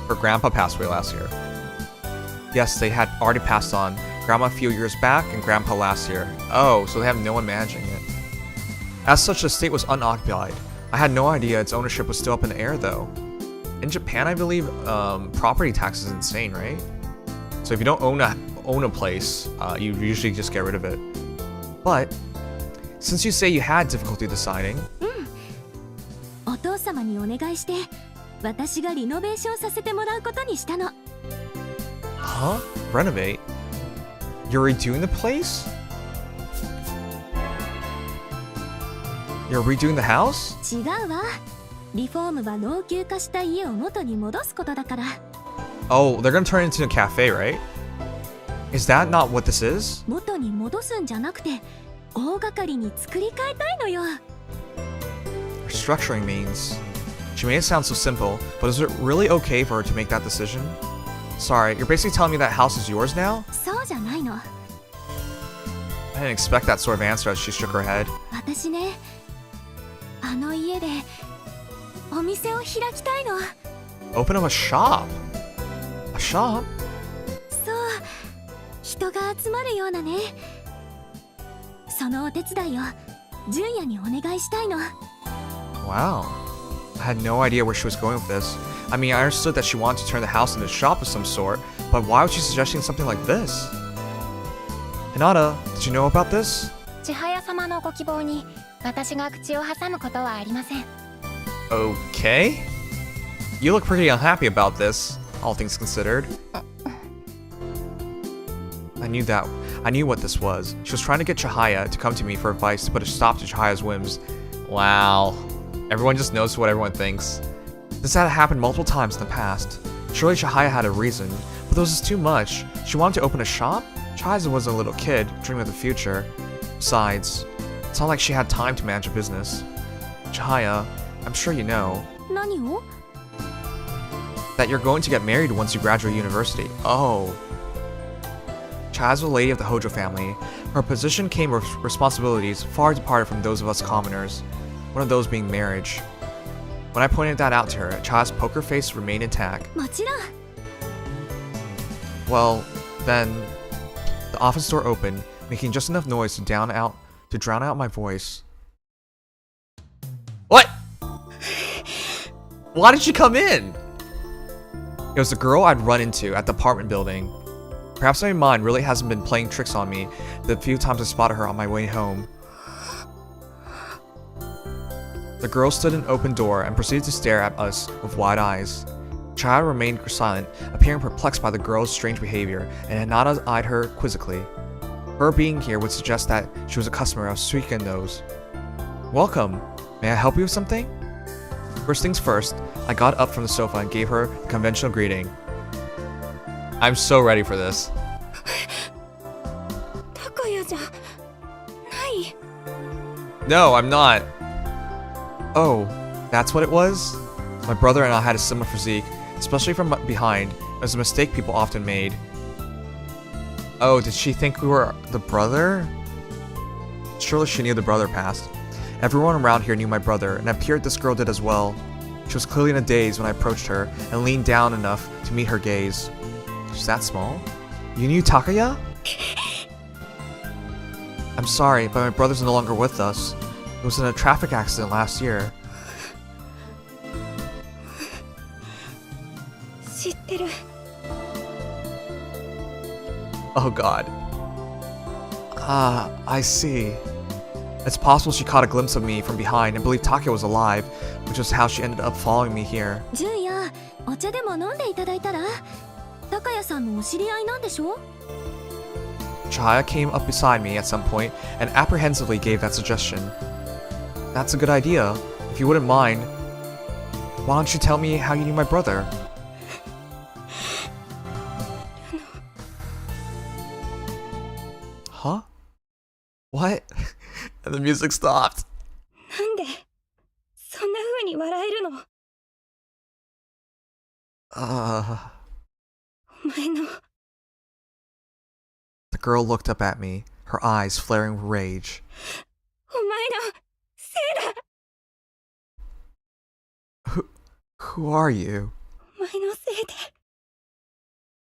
Her grandpa passed away last year. Yes, they had already passed on. Grandma a few years back and grandpa last year. Oh, so they have no one managing it. As such, the estate was unoccupied. I had no idea its ownership was still up in the air though. In Japan, I believe property tax is insane, right? So if you don't own a place, you usually just get rid of it. But since you say you had difficulty deciding, お父様にお願いして私がリノベーションさせてもらうことにしたの。 huh? Renovate? You're redoing the place? You're redoing the house? 違うわ。リフォームは老朽化した家を元に戻すことだから。 Oh, they're gonna turn it into a cafe, right? Is that not what this is? 元に戻すんじゃなくて大掛かりに作り変えたいのよ。 Restructuring means. She made it sound so simple, but is it really okay for her to make that decision? Sorry, you're basically telling me that house is yours now? そうじゃないの。 I didn't expect that sort of answer as she shook her head. 私ね、あの家でお店を開きたいの。 Open up a shop? A shop? そう、人が集まるようなね。そのお手伝いを純也にお願いしたいの。 Wow. I had no idea where she was going with this. I mean, I understood that she wanted to turn the house into a shop of some sort, but why was she suggesting something like this? Hinata, did you know about this? 千早様のご希望に私が口を挟むことはありません。 Okay. You look pretty unhappy about this, all things considered. I knew what this was. She was trying to get Chihaya to come to me for advice to put a stop to Chihaya's whims. Wow. Everyone just knows what everyone thinks. This had happened multiple times in the past. Surely Chihaya had a reason, but this was too much. She wanted to open a shop? Chihaya was a little kid, dreaming of the future. Besides, it's not like she had time to manage a business. Chihaya, I'm sure you know 何を？ that you're going to get married once you graduate university. Oh. Chihaya's a lady of the Hojo family. Her position came with responsibilities far departed from those of us commoners. One of those being marriage. When I pointed that out to her, Chihaya's poker face remained intact. もちろん。 Well, then, the office door opened, making just enough noise to drown out my voice. What? Why did she come in? It was the girl I'd run into at the apartment building. Perhaps my mind really hasn't been playing tricks on me the few times I spotted her on my way home. The girl stood in an open door and proceeded to stare at us with wide eyes. Chihaya remained silent, appearing perplexed by the girl's strange behavior, and Hinata eyed her quizzically. Her being here would suggest that she was a customer of Suikendo's. Welcome. May I help you with something? First things first, I got up from the sofa and gave her the conventional greeting. I'm so ready for this. 高谷じゃない。 No, I'm not. Oh, that's what it was? My brother and I had a similar physique, especially from behind. It was a mistake people often made. Oh, did she think we were the brother? Surely she knew the brother passed. Everyone around here knew my brother, and it appeared this girl did as well. She was clearly in a daze when I approached her and leaned down enough to meet her gaze. She's that small? You knew Takaya? I'm sorry, but my brother's no longer with us. It was in a traffic accident last year. 知ってる。 Oh god. Ah, I see. It's possible she caught a glimpse of me from behind and believed Takaya was alive, which is how she ended up following me here. 純也、お茶でも飲んでいただいたら？高谷さんのお知り合いなんでしょ？ Chihaya came up beside me at some point and apprehensively gave that suggestion. That's a good idea. If you wouldn't mind, why don't you tell me how you knew my brother? Huh? What? And the music stopped. なんでそんな風に笑えるの？ お前の The girl looked up at me, her eyes flaring with rage. お前のせいだ。 Who are you? お前のせいで。お前の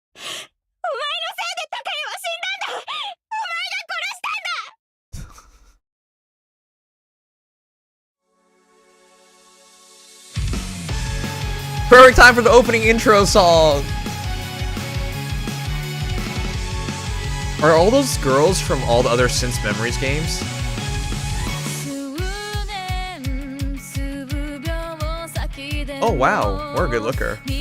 せいで高谷は死んだんだ。お前が殺したんだ。 Perfect time for the opening intro song! Are all those girls from all the other Since Memories games? Oh wow, what a good looker. What do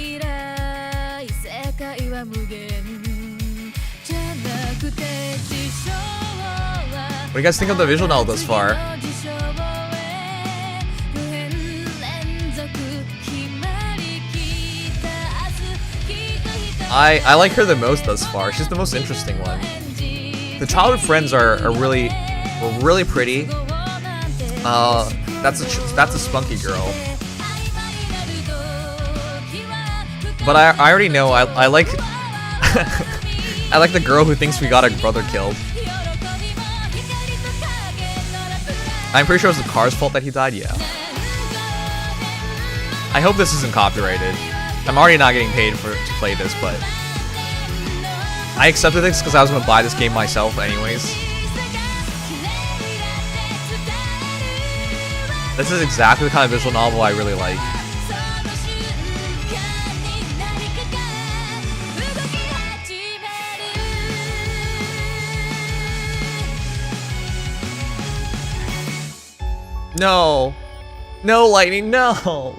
you guys think of the visual novel thus far? I like her the most thus far. She's the most interesting one. The childhood friends are really pretty. That's a spunky girl. But I already know I like I like the girl who thinks we got her brother killed. I'm pretty sure it was the car's fault that he died. Yeah. I hope this isn't copyrighted. I'm already not getting paid to play this, but I accepted this because I was gonna buy this game myself anyways. This is exactly the kind of visual novel I really like. No! No, Lightning, no!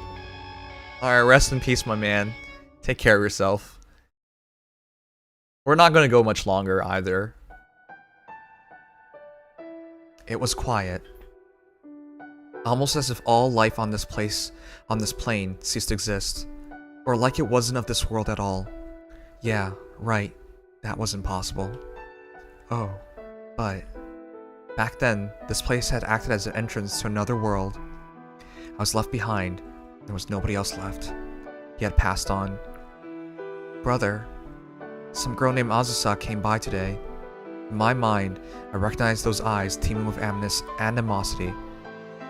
Alright, rest in peace, my man. Take care of yourself. We're not gonna go much longer, either. It was quiet. Almost as if all life on this plane, ceased to exist. Or like it wasn't of this world at all. Yeah, right. That was impossible. Oh, but... back then, this place had acted as an entrance to another world. I was left behind. There was nobody else left. He had passed on. Brother, some girl named Azusa came by today. In my mind, I recognized those eyes teeming with animosity.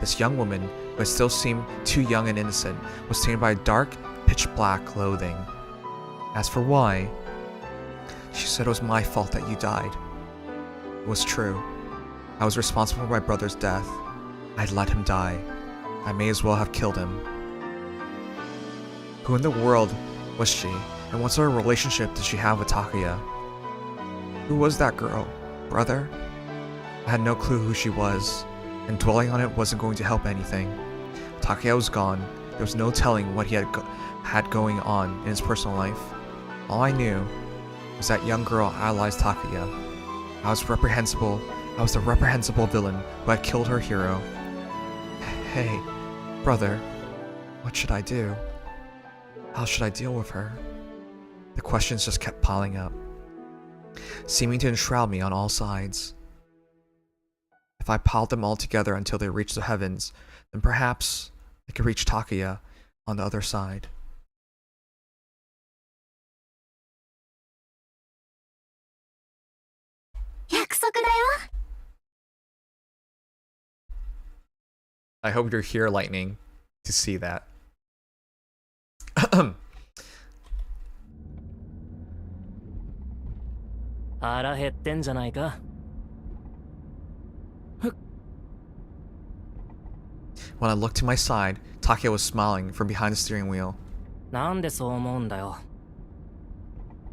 This young woman, who had still seemed too young and innocent, was tainted by dark, pitch-black loathing. As for why, she said it was my fault that you died. It was true. I was responsible for my brother's death. I'd let him die. I may as well have killed him. Who in the world was she, and what sort of relationship did she have with Takuya? Who was that girl? Brother? I had no clue who she was, and dwelling on it wasn't going to help anything. Takuya was gone. There was no telling what he had going on in his personal life. All I knew was that young girl idolized Takuya. I was the reprehensible villain who had killed her hero. Hey, brother, what should I do? How should I deal with her? The questions just kept piling up, seeming to enshroud me on all sides. If I piled them all together until they reached the heavens, then perhaps I could reach Takuya on the other side. I hope you're here, Lightning, to see that. 腹減ってんじゃないか。 When I looked to my side, Takuya was smiling from behind the steering wheel. なんでそう思うんだよ。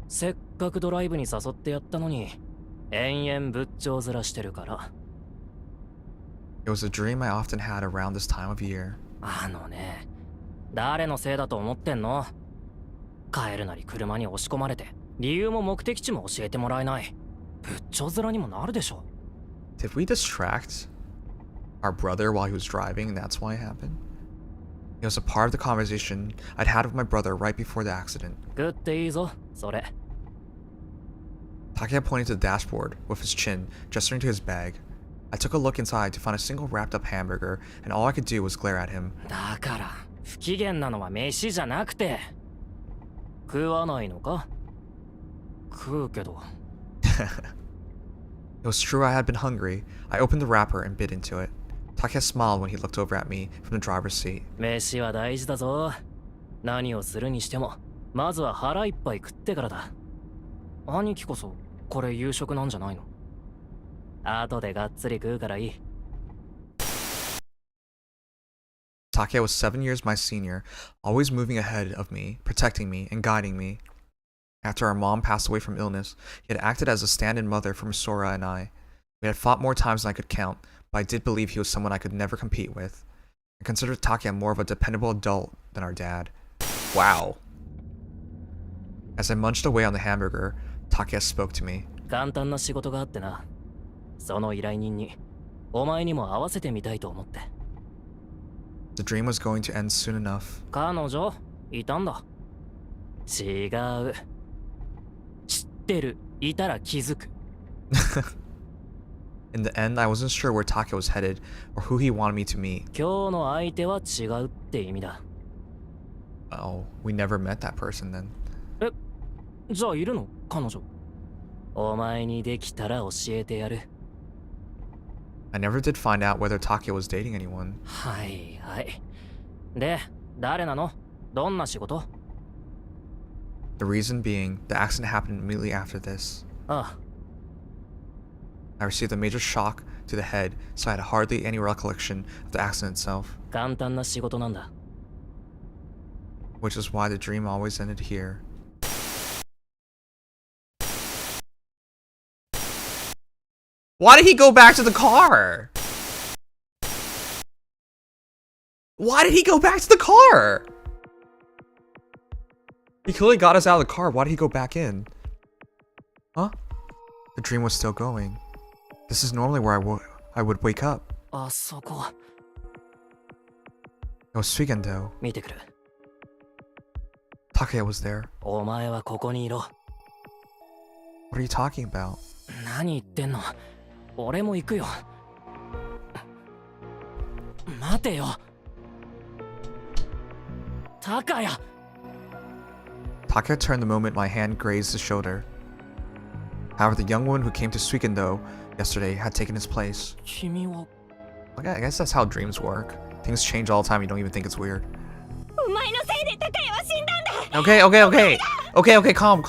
せっかくドライブに誘ってやったのに、延々仏頂面してるから。 It was a dream I often had around this time of year. あのね、誰のせいだと思ってんの？帰るなり車に押し込まれて、理由も目的地も教えてもらえない。仏頂面にもなるでしょ。 Did we distract our brother while he was driving and that's why it happened? It was a part of the conversation I'd had with my brother right before the accident. 食っていいぞ、それ。 Takuya pointed to the dashboard with his chin, gesturing to his bag. I took a look inside to find a single wrapped up hamburger, and all I could do was glare at him. だから、不機嫌なのは飯じゃなくて。食わないのか？食うけど。 It was true I had been hungry. I opened the wrapper and bit into it. Takuya smiled when he looked over at me from the driver's seat. 飯は大事だぞ。何をするにしても、まずは腹いっぱい食ってからだ。兄貴こそ、これ夕食なんじゃないの？後でがっつり食うからいい。 Takuya was 7 years my senior, always moving ahead of me, protecting me, and guiding me. After our mom passed away from illness, he had acted as a stand-in mother for Sora and I. We had fought more times than I could count, but I did believe he was someone I could never compete with. I considered Takuya more of a dependable adult than our dad. Wow. As I munched away on the hamburger, Takuya spoke to me. 簡単な仕事があってな。その依頼人に、お前にも会わせてみたいと思って。 The dream was going to end soon enough. 彼女いたんだ。違う。ってる。いたら気づく。In the end, I wasn't sure where Taka was headed or who he wanted me to meet. 今日の相手は違うって意味だ。Oh, we never met that person then. じゃあいるの彼女。お前にできたら教えてやる。I never did find out whether Taka was dating anyone. はいはい。で、誰なの？どんな仕事？ The reason being, the accident happened immediately after this. あ I received a major shock to the head, so I had hardly any recollection of the accident itself, あ、簡単な仕事なんだ。 which is why the dream always ended here. Why did he go back to the car? Why did he go back to the car? He clearly got us out of the car. Why did he go back in? Huh? The dream was still going. This is normally where I would wake up. あそこ。 It was Suigendo. 見てくる。 Takaya was there. お前はここにいろ。 What are you talking about? 何言ってんの？俺も行くよ。待てよ。高谷。 Takaya turned the moment my hand grazed his shoulder. However, the young woman who came to Suikendo yesterday had taken his place. 君は。 I guess that's how dreams work. Things change all the time, you don't even think it's weird. お前のせいで高谷は死んだんだ。 Okay, calm.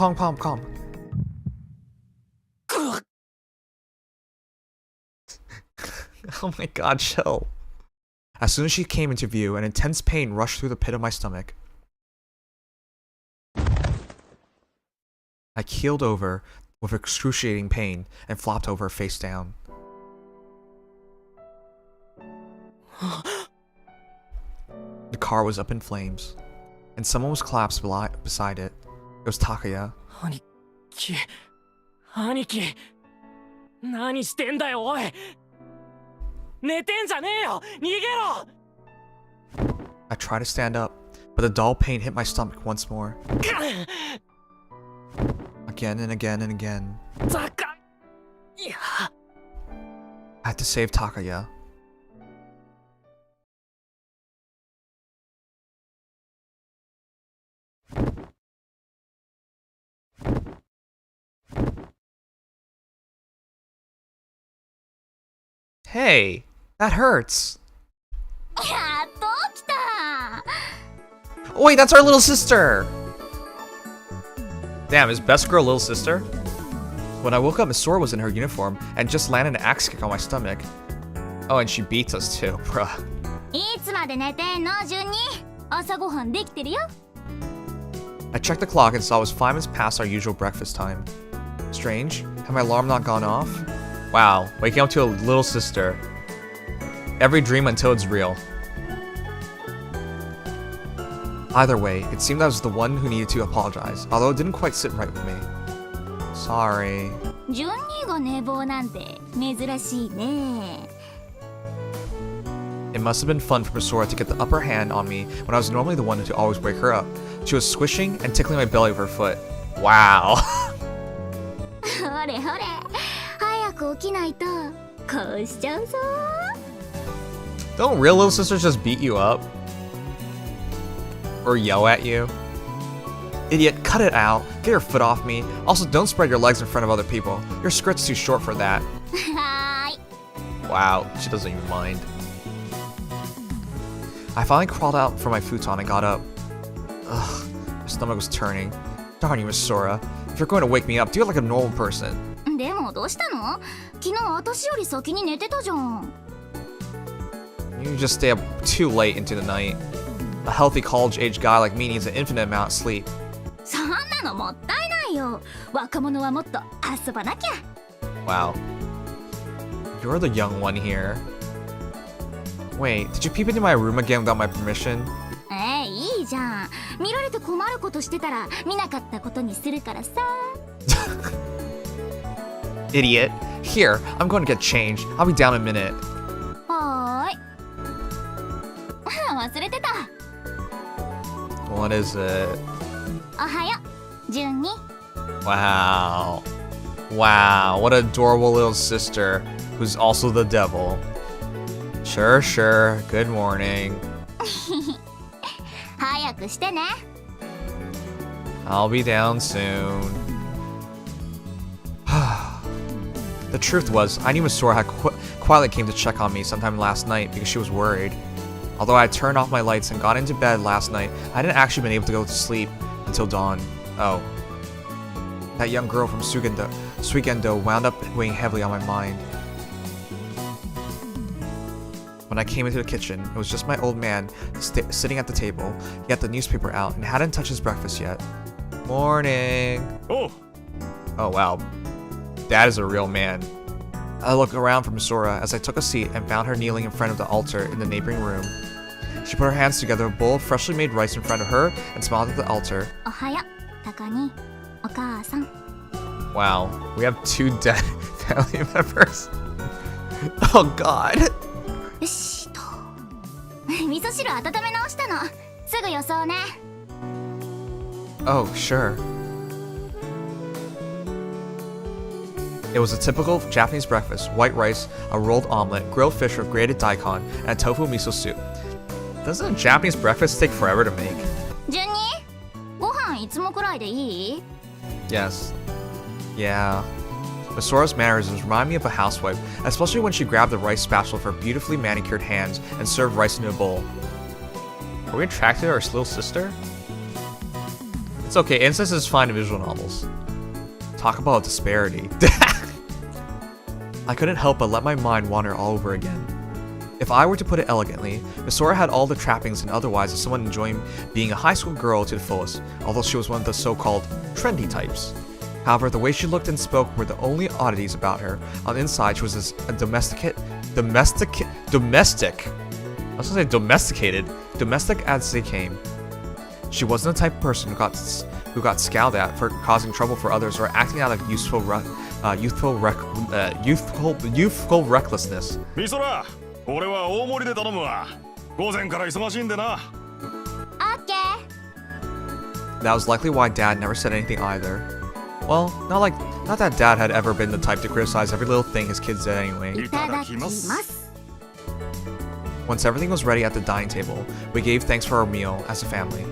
Oh my god, chill. As soon as she came into view, an intense pain rushed through the pit of my stomach. I keeled over with excruciating pain and flopped over face down. The car was up in flames, and someone was collapsed beside it. It was Takaya. 兄貴。兄貴。何してんだよ、おい。寝てんじゃねえよ。逃げろ。 I tried to stand up, but the dull pain hit my stomach once more. Again and again and again. 高いや。 I had to save Takaya. Hey, that hurts. やっと来た。 Oh, wait, that's our little sister. Damn, is Best Girl little sister? When I woke up, Miss Sora was in her uniform and just landed an axe kick on my stomach. Oh, and she beats us too, bruh. いつまで寝てんの順に。朝ごはんできてるよ。 I checked the clock and saw it was 5 minutes past our usual breakfast time. Strange, had my alarm not gone off? Wow, waking up to a little sister. Every dream until it's real. Either way, it seemed I was the one who needed to apologize, although it didn't quite sit right with me. Sorry. 順にが寝坊なんて珍しいね。 It must have been fun for Sora to get the upper hand on me when I was normally the one to always wake her up. She was squishing and tickling my belly with her foot. Wow. ほれほれ、早く起きないとこうしちゃうぞ。 Don't real little sisters just beat you up? Or yell at you? Idiot, cut it out. Get your foot off me. Also, don't spread your legs in front of other people. Your skirt's too short for that. はーい。 Wow, she doesn't even mind. I finally crawled out from my futon and got up. Ugh, my stomach was turning. Darn you, Miss Sora. If you're going to wake me up, do it like a normal person. でもどうしたの？昨日私より先に寝てたじゃん。 You just stay up too late into the night. A healthy college-age guy like me needs an infinite amount of sleep. そんなのもったいないよ。若者はもっと遊ばなきゃ。 Wow. You're the young one here. Wait, did you peep into my room again without my permission? いいじゃん。見られて困ることしてたら見なかったことにするからさ。Idiot. Here, I'm going to get changed. I'll be down in a minute. はーい。忘れてた。 What is it? おはよう、順に。Wow. Wow, what an adorable little sister who's also the devil. Sure, sure. Good morning. 早くしてね。 I'll be down soon. The truth was, I knew Misora had quietly came to check on me sometime last night because she was worried. Although I had turned off my lights and got into bed last night, I hadn't actually been able to go to sleep until dawn. Oh. That young girl from Suigendo wound up weighing heavily on my mind. When I came into the kitchen, it was just my old man sitting at the table. He had the newspaper out and hadn't touched his breakfast yet. Morning. Oh, Oh wow. Dad is a real man. I looked around for Misora as I took a seat and found her kneeling in front of the altar in the neighboring room. She put her hands together, a bowl of freshly made rice in front of her, and smiled at the altar. おはよう、タカに、お母さん。 Wow, we have 2 dead family members. Oh god. よしと。味噌汁温め直したの。すぐ予想ね。 Oh, sure. It was a typical Japanese breakfast: white rice, a rolled omelet, grilled fish with grated daikon, and a tofu miso soup. Doesn't a Japanese breakfast take forever to make? 順にご飯いつもくらいでいい？ Yes. Yeah. Misora's mannerisms remind me of a housewife, especially when she grabbed the rice spatula with her beautifully manicured hands and served rice in a bowl. Are we attracted to our little sister? It's okay, incest is fine in visual novels. Talk about disparity. I couldn't help but let my mind wander all over again. If I were to put it elegantly, Misora had all the trappings and otherwise of someone enjoying being a high school girl to the fullest, although she was one of the so-called trendy types. However, the way she looked and spoke were the only oddities about her. On the inside, she was as domestic as they came. She wasn't the type of person who got scowled at for causing trouble for others or acting out of youthful recklessness. ミソラ、俺は大盛りで頼むわ。午前から忙しいんでな。オッケー。 That was likely why Dad never said anything either. Well, not that Dad had ever been the type to criticize every little thing his kids did anyway. いただきます。 Once everything was ready at the dining table, we gave thanks for our meal as a family.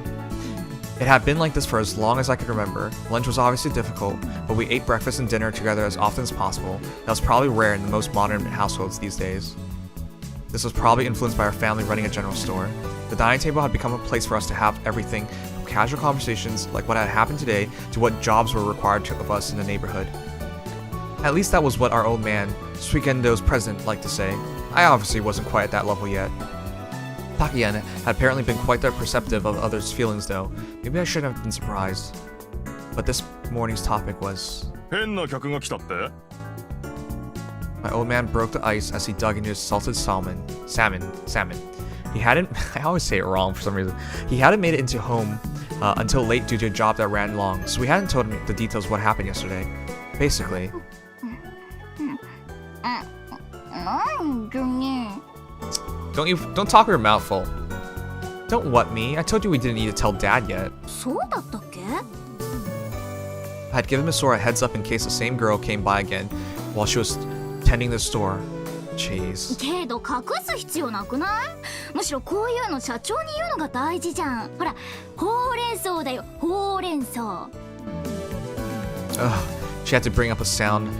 It had been like this for as long as I could remember. Lunch was obviously difficult, but we ate breakfast and dinner together as often as possible. That was probably rare in the most modern households these days. This was probably influenced by our family running a general store. The dining table had become a place for us to have everything from casual conversations like what had happened today to what jobs were required of us in the neighborhood. At least that was what our old man, Suigendo's president, liked to say. I obviously wasn't quite at that level yet. Takiya had apparently been quite perceptive of others' feelings though. Maybe I shouldn't have been surprised. But this morning's topic was... 変な客が来たって？ My old man broke the ice as he dug into his salted salmon. He hadn't, I always say it wrong for some reason. He hadn't made it into home until late due to a job that ran long, so we hadn't told him the details of what happened yesterday. Basically. なんでね。 Don't talk with your mouth full. Don't what me? I told you we didn't need to tell Dad yet. そうだったっけ？ I had given Misora a heads up in case the same girl came by again while she was tending the store. Jeez. けど隠す必要なくない？むしろこういうの社長に言うのが大事じゃん。ほら、ほうれん草だよ、ほうれん草。 Ugh, she had to bring up a sound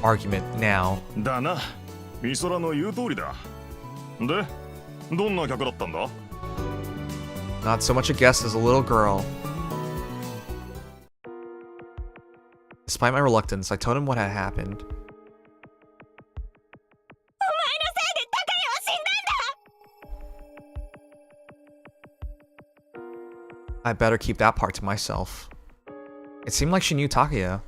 argument now. だな。ミソラの言う通りだ。で、どんな客だったんだ？ Not so much a guest as a little girl. Despite my reluctance, I told him what had happened. I better keep that part to myself. It seemed like she knew Takuya.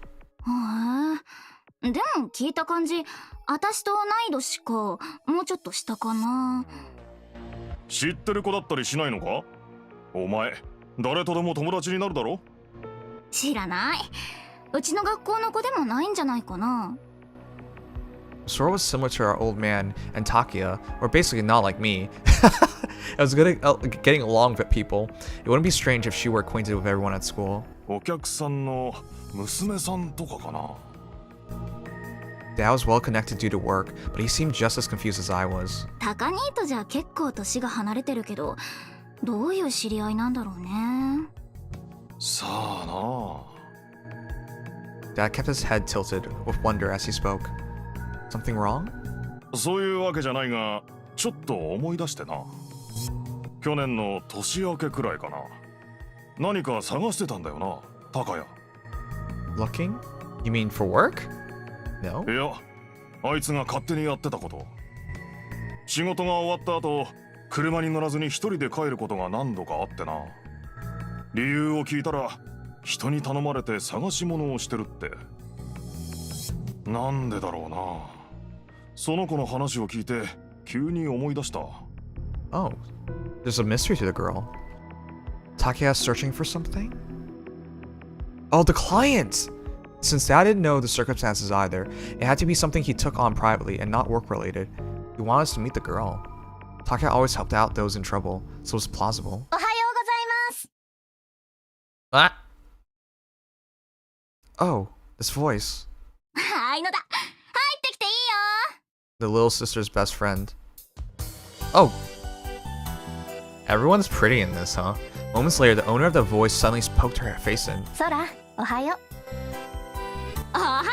へえ。でも聞いた感じ、私と同い年か、もうちょっと下かな。知ってる子だったりしないのか？お前、誰とでも友達になるだろ？知らない。うちの学校の子でもないんじゃないかな。Sora was similar to our old man and Takuya, or basically not like me. I was good at getting along with people. It wouldn't be strange if she were acquainted with everyone at school. お客さんの娘さんとかかな。 Dad was well connected due to work, but he seemed just as confused as I was. タカニーとじゃ結構年が離れてるけど、どういう知り合いなんだろうね。さあな。 Dad kept his head tilted with wonder as he spoke. Something wrong? そういうわけじゃないが、ちょっと思い出してな。去年の年明けくらいかな。何か探してたんだよな、高谷。 Looking? You mean for work? No? いや、あいつが勝手にやってたこと。仕事が終わった後、車に乗らずに一人で帰ることが何度かあってな。理由を聞いたら、人に頼まれて探し物をしてるって。なんでだろうな。その子の話を聞いて、急に思い出した。 Oh, there's a mystery to the girl. Takeya's searching for something? Oh, the client! Since Dad didn't know the circumstances either, it had to be something he took on privately and not work-related. He wanted us to meet the girl. Takeya always helped out those in trouble, so it was plausible. おはようございます。 Ah! Oh, this voice. はいのだ。入ってきていいよ。 The little sister's best friend. Oh! Everyone's pretty in this, huh? Moments later, the owner of the voice suddenly poked her face in. ソラ、おはよう。おはよ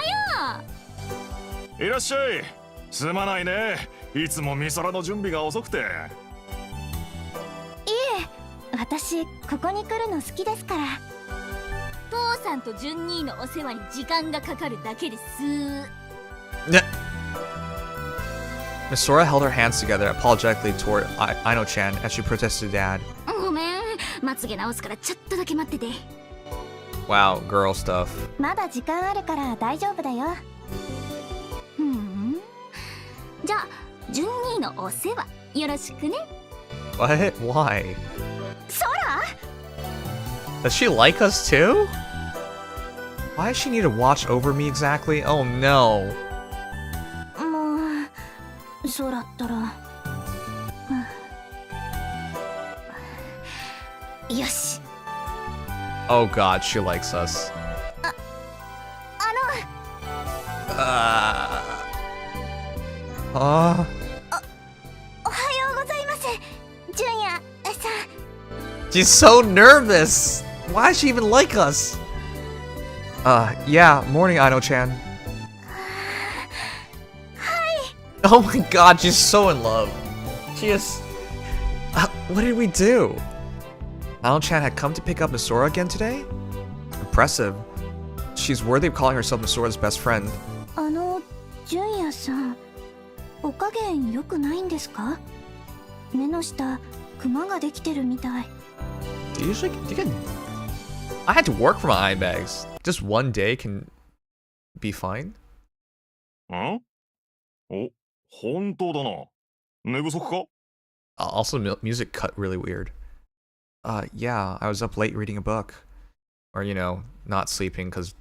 いらっしゃい。すまないね。いつも美空の準備が遅くて。う。いえ、私ここに来るの好きですから。父さんとジュン兄のお世話に時間がかかるだけです。 Miss Sora held her hands together apologetically toward Aino-chan as she protested Dad. ごめん、まつげ直すからちょっとだけ待ってて。 Wow, girl stuff. まだ時間あるから大丈夫だよ。じゃあ、ジュン兄のお世話よろしくね。 What? Why? ソラ？ Does she like us too? Why does she need to watch over me exactly? Oh no. もう、ソラったら。よし。 Oh god, she likes us. おはようございます。ジュンヤさん。 She's so nervous. Why does she even like us? Yeah, morning, Aino-chan. Hi. Oh my god, she's so in love. She is... what did we do? Aino-chan had come to pick up Misora again today? Impressive. She's worthy of calling herself Misora's best friend. ジュンヤさん、お加減良くないんですか？目の下、クマができてるみたい。Do you get... I had to work for my eye bags. Just one day can be fine? ん？お、本当だな。寝不足か？ Also, music cut really weird. Yeah, I was up late reading a book. Or, you know, not sleeping because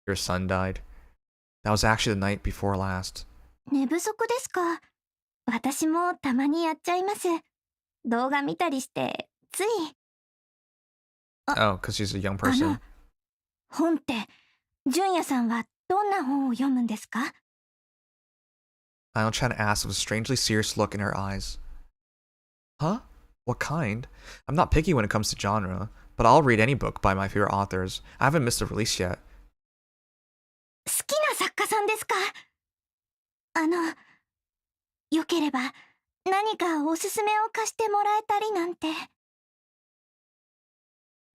your son died. That was actually the night before last. 寝不足ですか？私もたまにやっちゃいます。動画見たりして、つい。Oh, because she's a young person. 本って、ジュンヤさんはどんな本を読むんですか？ Aino-chan asked with a strangely serious look in her eyes. Huh? What kind? I'm not picky when it comes to genre, but I'll read any book by my favorite authors. I haven't missed a release yet. 好きな作家さんですか？よければ何かおすすめを貸してもらえたりなんて。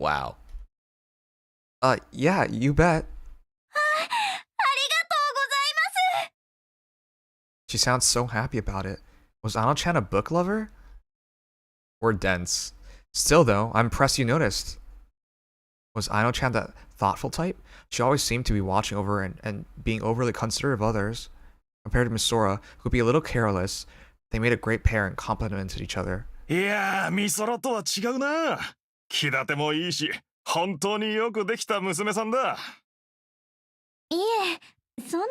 Wow. Yeah, you bet. ありがとうございます。 She sounds so happy about it. Was Aino-chan a book lover? Or dense? Still though, I'm impressed you noticed. Was Aino-chan that thoughtful type? She always seemed to be watching over and being overly considerate of others. Compared to Miss Sora, who could be a little careless, they made a great pair and complemented each other. いやー、美空とは違うな。気立てもいいし、本当によくできた娘さんだ。いえ、そんな。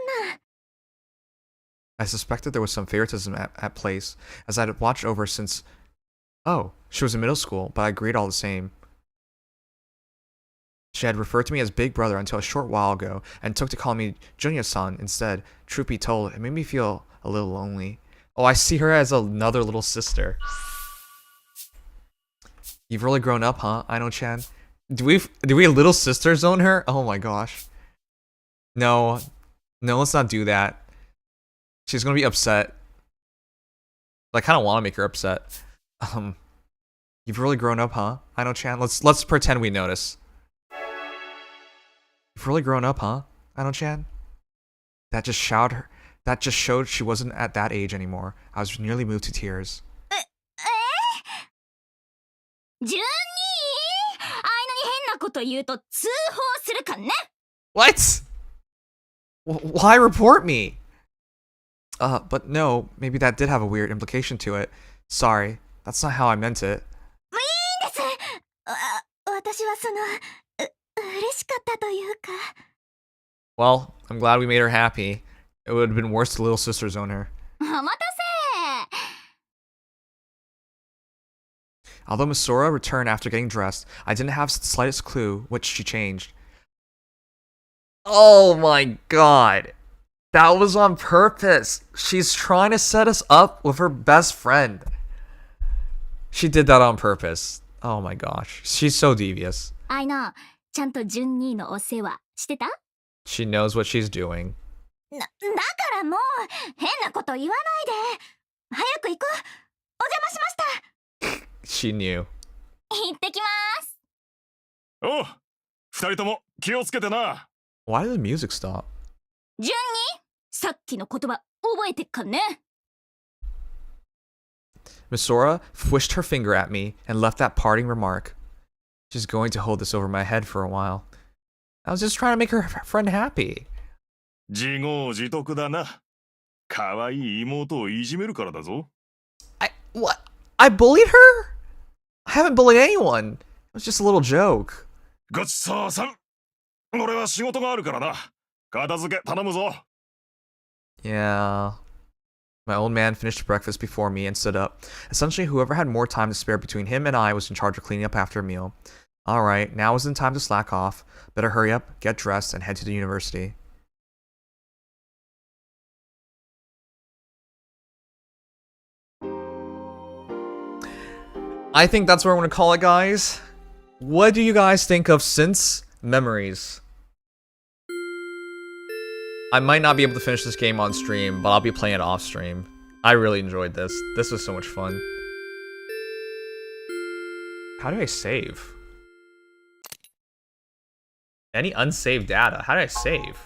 I suspected there was some favoritism at place, as I'd watched over since... Oh, she was in middle school, but I agreed all the same. She had referred to me as Big Brother until a short while ago, and took to call me Junya-san instead. Truth be told, it made me feel a little lonely. Oh, I see her as another little sister. You've really grown up, huh? I know, Chan. Do we little sister zone her? Oh my gosh. No. No, let's not do that. She's gonna be upset. I kinda wanna make her upset. You've really grown up, huh? I know, Chan. Let's pretend we notice. You've really grown up, huh? I know, Chan. That just showed she wasn't at that age anymore. I was nearly moved to tears. 12位あいのに変なこと言うと通報するかね What? Why report me? But no, maybe that did have a weird implication to it. Sorry, that's not how I meant it. いいんです私は嬉しかったというか Well, I'm glad we made her happy. It would have been worse to little sister zone her. お待たせ Although Misora returned after getting dressed, I didn't have the slightest clue which she changed. Oh my god. That was on purpose. She's trying to set us up with her best friend. She did that on purpose. Oh my gosh. She's so devious. あいのちゃんと順兄のお世話してた She knows what she's doing. だからもう変なこと言わないで早く行こうお邪魔しました She knew. 行ってきます おう、二人とも気をつけてな。 Why did the music stop? 順兄さっきの言葉覚えてっかね Misora swished her finger at me and left that parting remark. She's going to hold this over my head for a while. I was just trying to make her friend happy. 自業自得だな。可愛い妹をいじめるからだぞ。What? I bullied her? I haven't bullied anyone. It was just a little joke. ごちそうさん。俺は仕事があるからな。片付け頼むぞ。 Yeah. My old man finished breakfast before me and stood up. Essentially, whoever had more time to spare between him and I was in charge of cleaning up after a meal. Alright, now isn't time to slack off. Better hurry up, get dressed, and head to the university. I think that's what we're going to call it, guys. What do you guys think of Since Memories? I might not be able to finish this game on stream, but I'll be playing it off stream. I really enjoyed this. This was so much fun. How do I save? Any unsaved data? How do I save?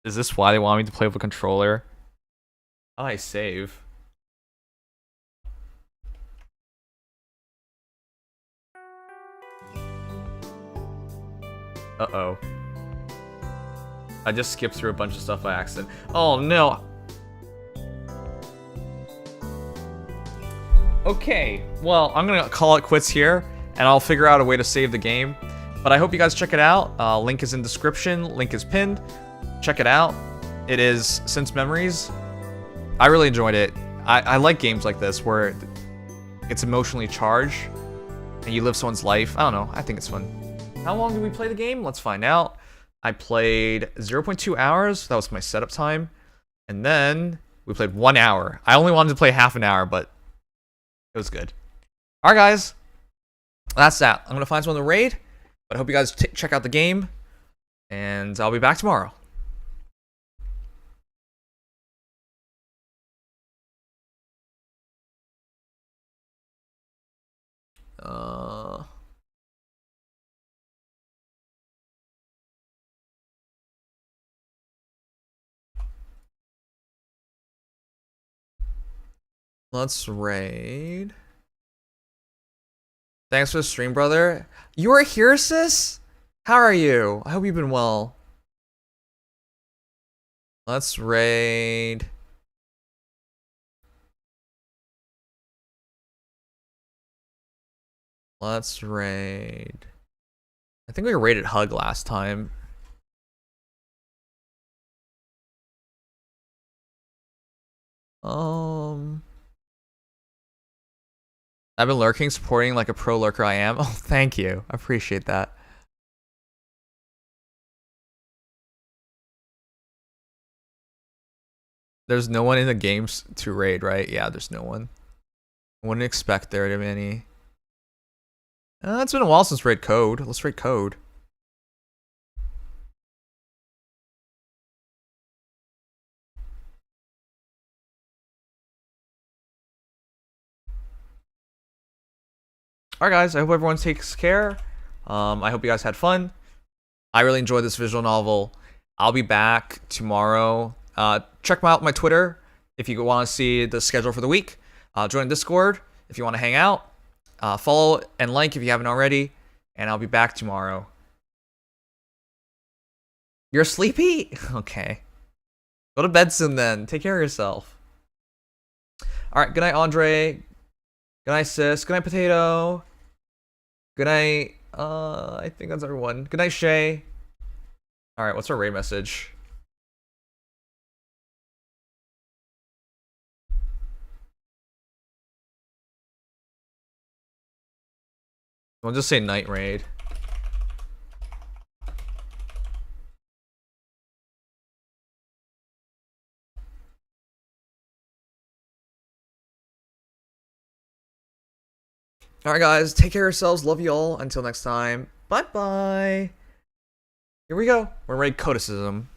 Is this why they want me to play with a controller? How do I save? Uh-oh. I just skipped through a bunch of stuff by accident. Oh no! Okay, well, I'm gonna call it quits here, and I'll figure out a way to save the game. But I hope you guys check it out. Link is in description, link is pinned. Check it out. It is Since Memories. I really enjoyed it. I like games like this where it's emotionally charged and you live someone's life. I don't know, I think it's fun. How long did we play the game? Let's find out. I played 0.2 hours. That was my setup time. And then we played 1 hour. I only wanted to play half an hour, but it was good. Alright, guys. That's that. I'm going to find someone to raid. But I hope you guys check out the game. And I'll be back tomorrow. Let's raid. Thanks for the stream, brother. You are here, sis? How are you? I hope you've been well. Let's raid. Let's raid. I think we raided Hug last time. I've been lurking, supporting like a pro lurker I am. Oh, thank you. I appreciate that. There's no one in the games to raid, right? Yeah, there's no one. I wouldn't expect there to be any. It's been a while since raid code. Let's raid code. Alright guys, I hope everyone takes care. I hope you guys had fun. I really enjoyed this visual novel. I'll be back tomorrow. Check out my Twitter if you want to see the schedule for the week. Join Discord if you want to hang out. Follow and like if you haven't already. And I'll be back tomorrow. You're sleepy? Okay. Go to bed soon then. Take care of yourself. Alright, good night, Andre. Good night, sis. Good night, Potato. Good night. I think that's everyone. Good night, Shay. Alright, what's our raid message? We'll just say night raid. Alright guys, take care of yourselves. Love you all. Until next time. Bye bye. Here we go. We're raid codicism.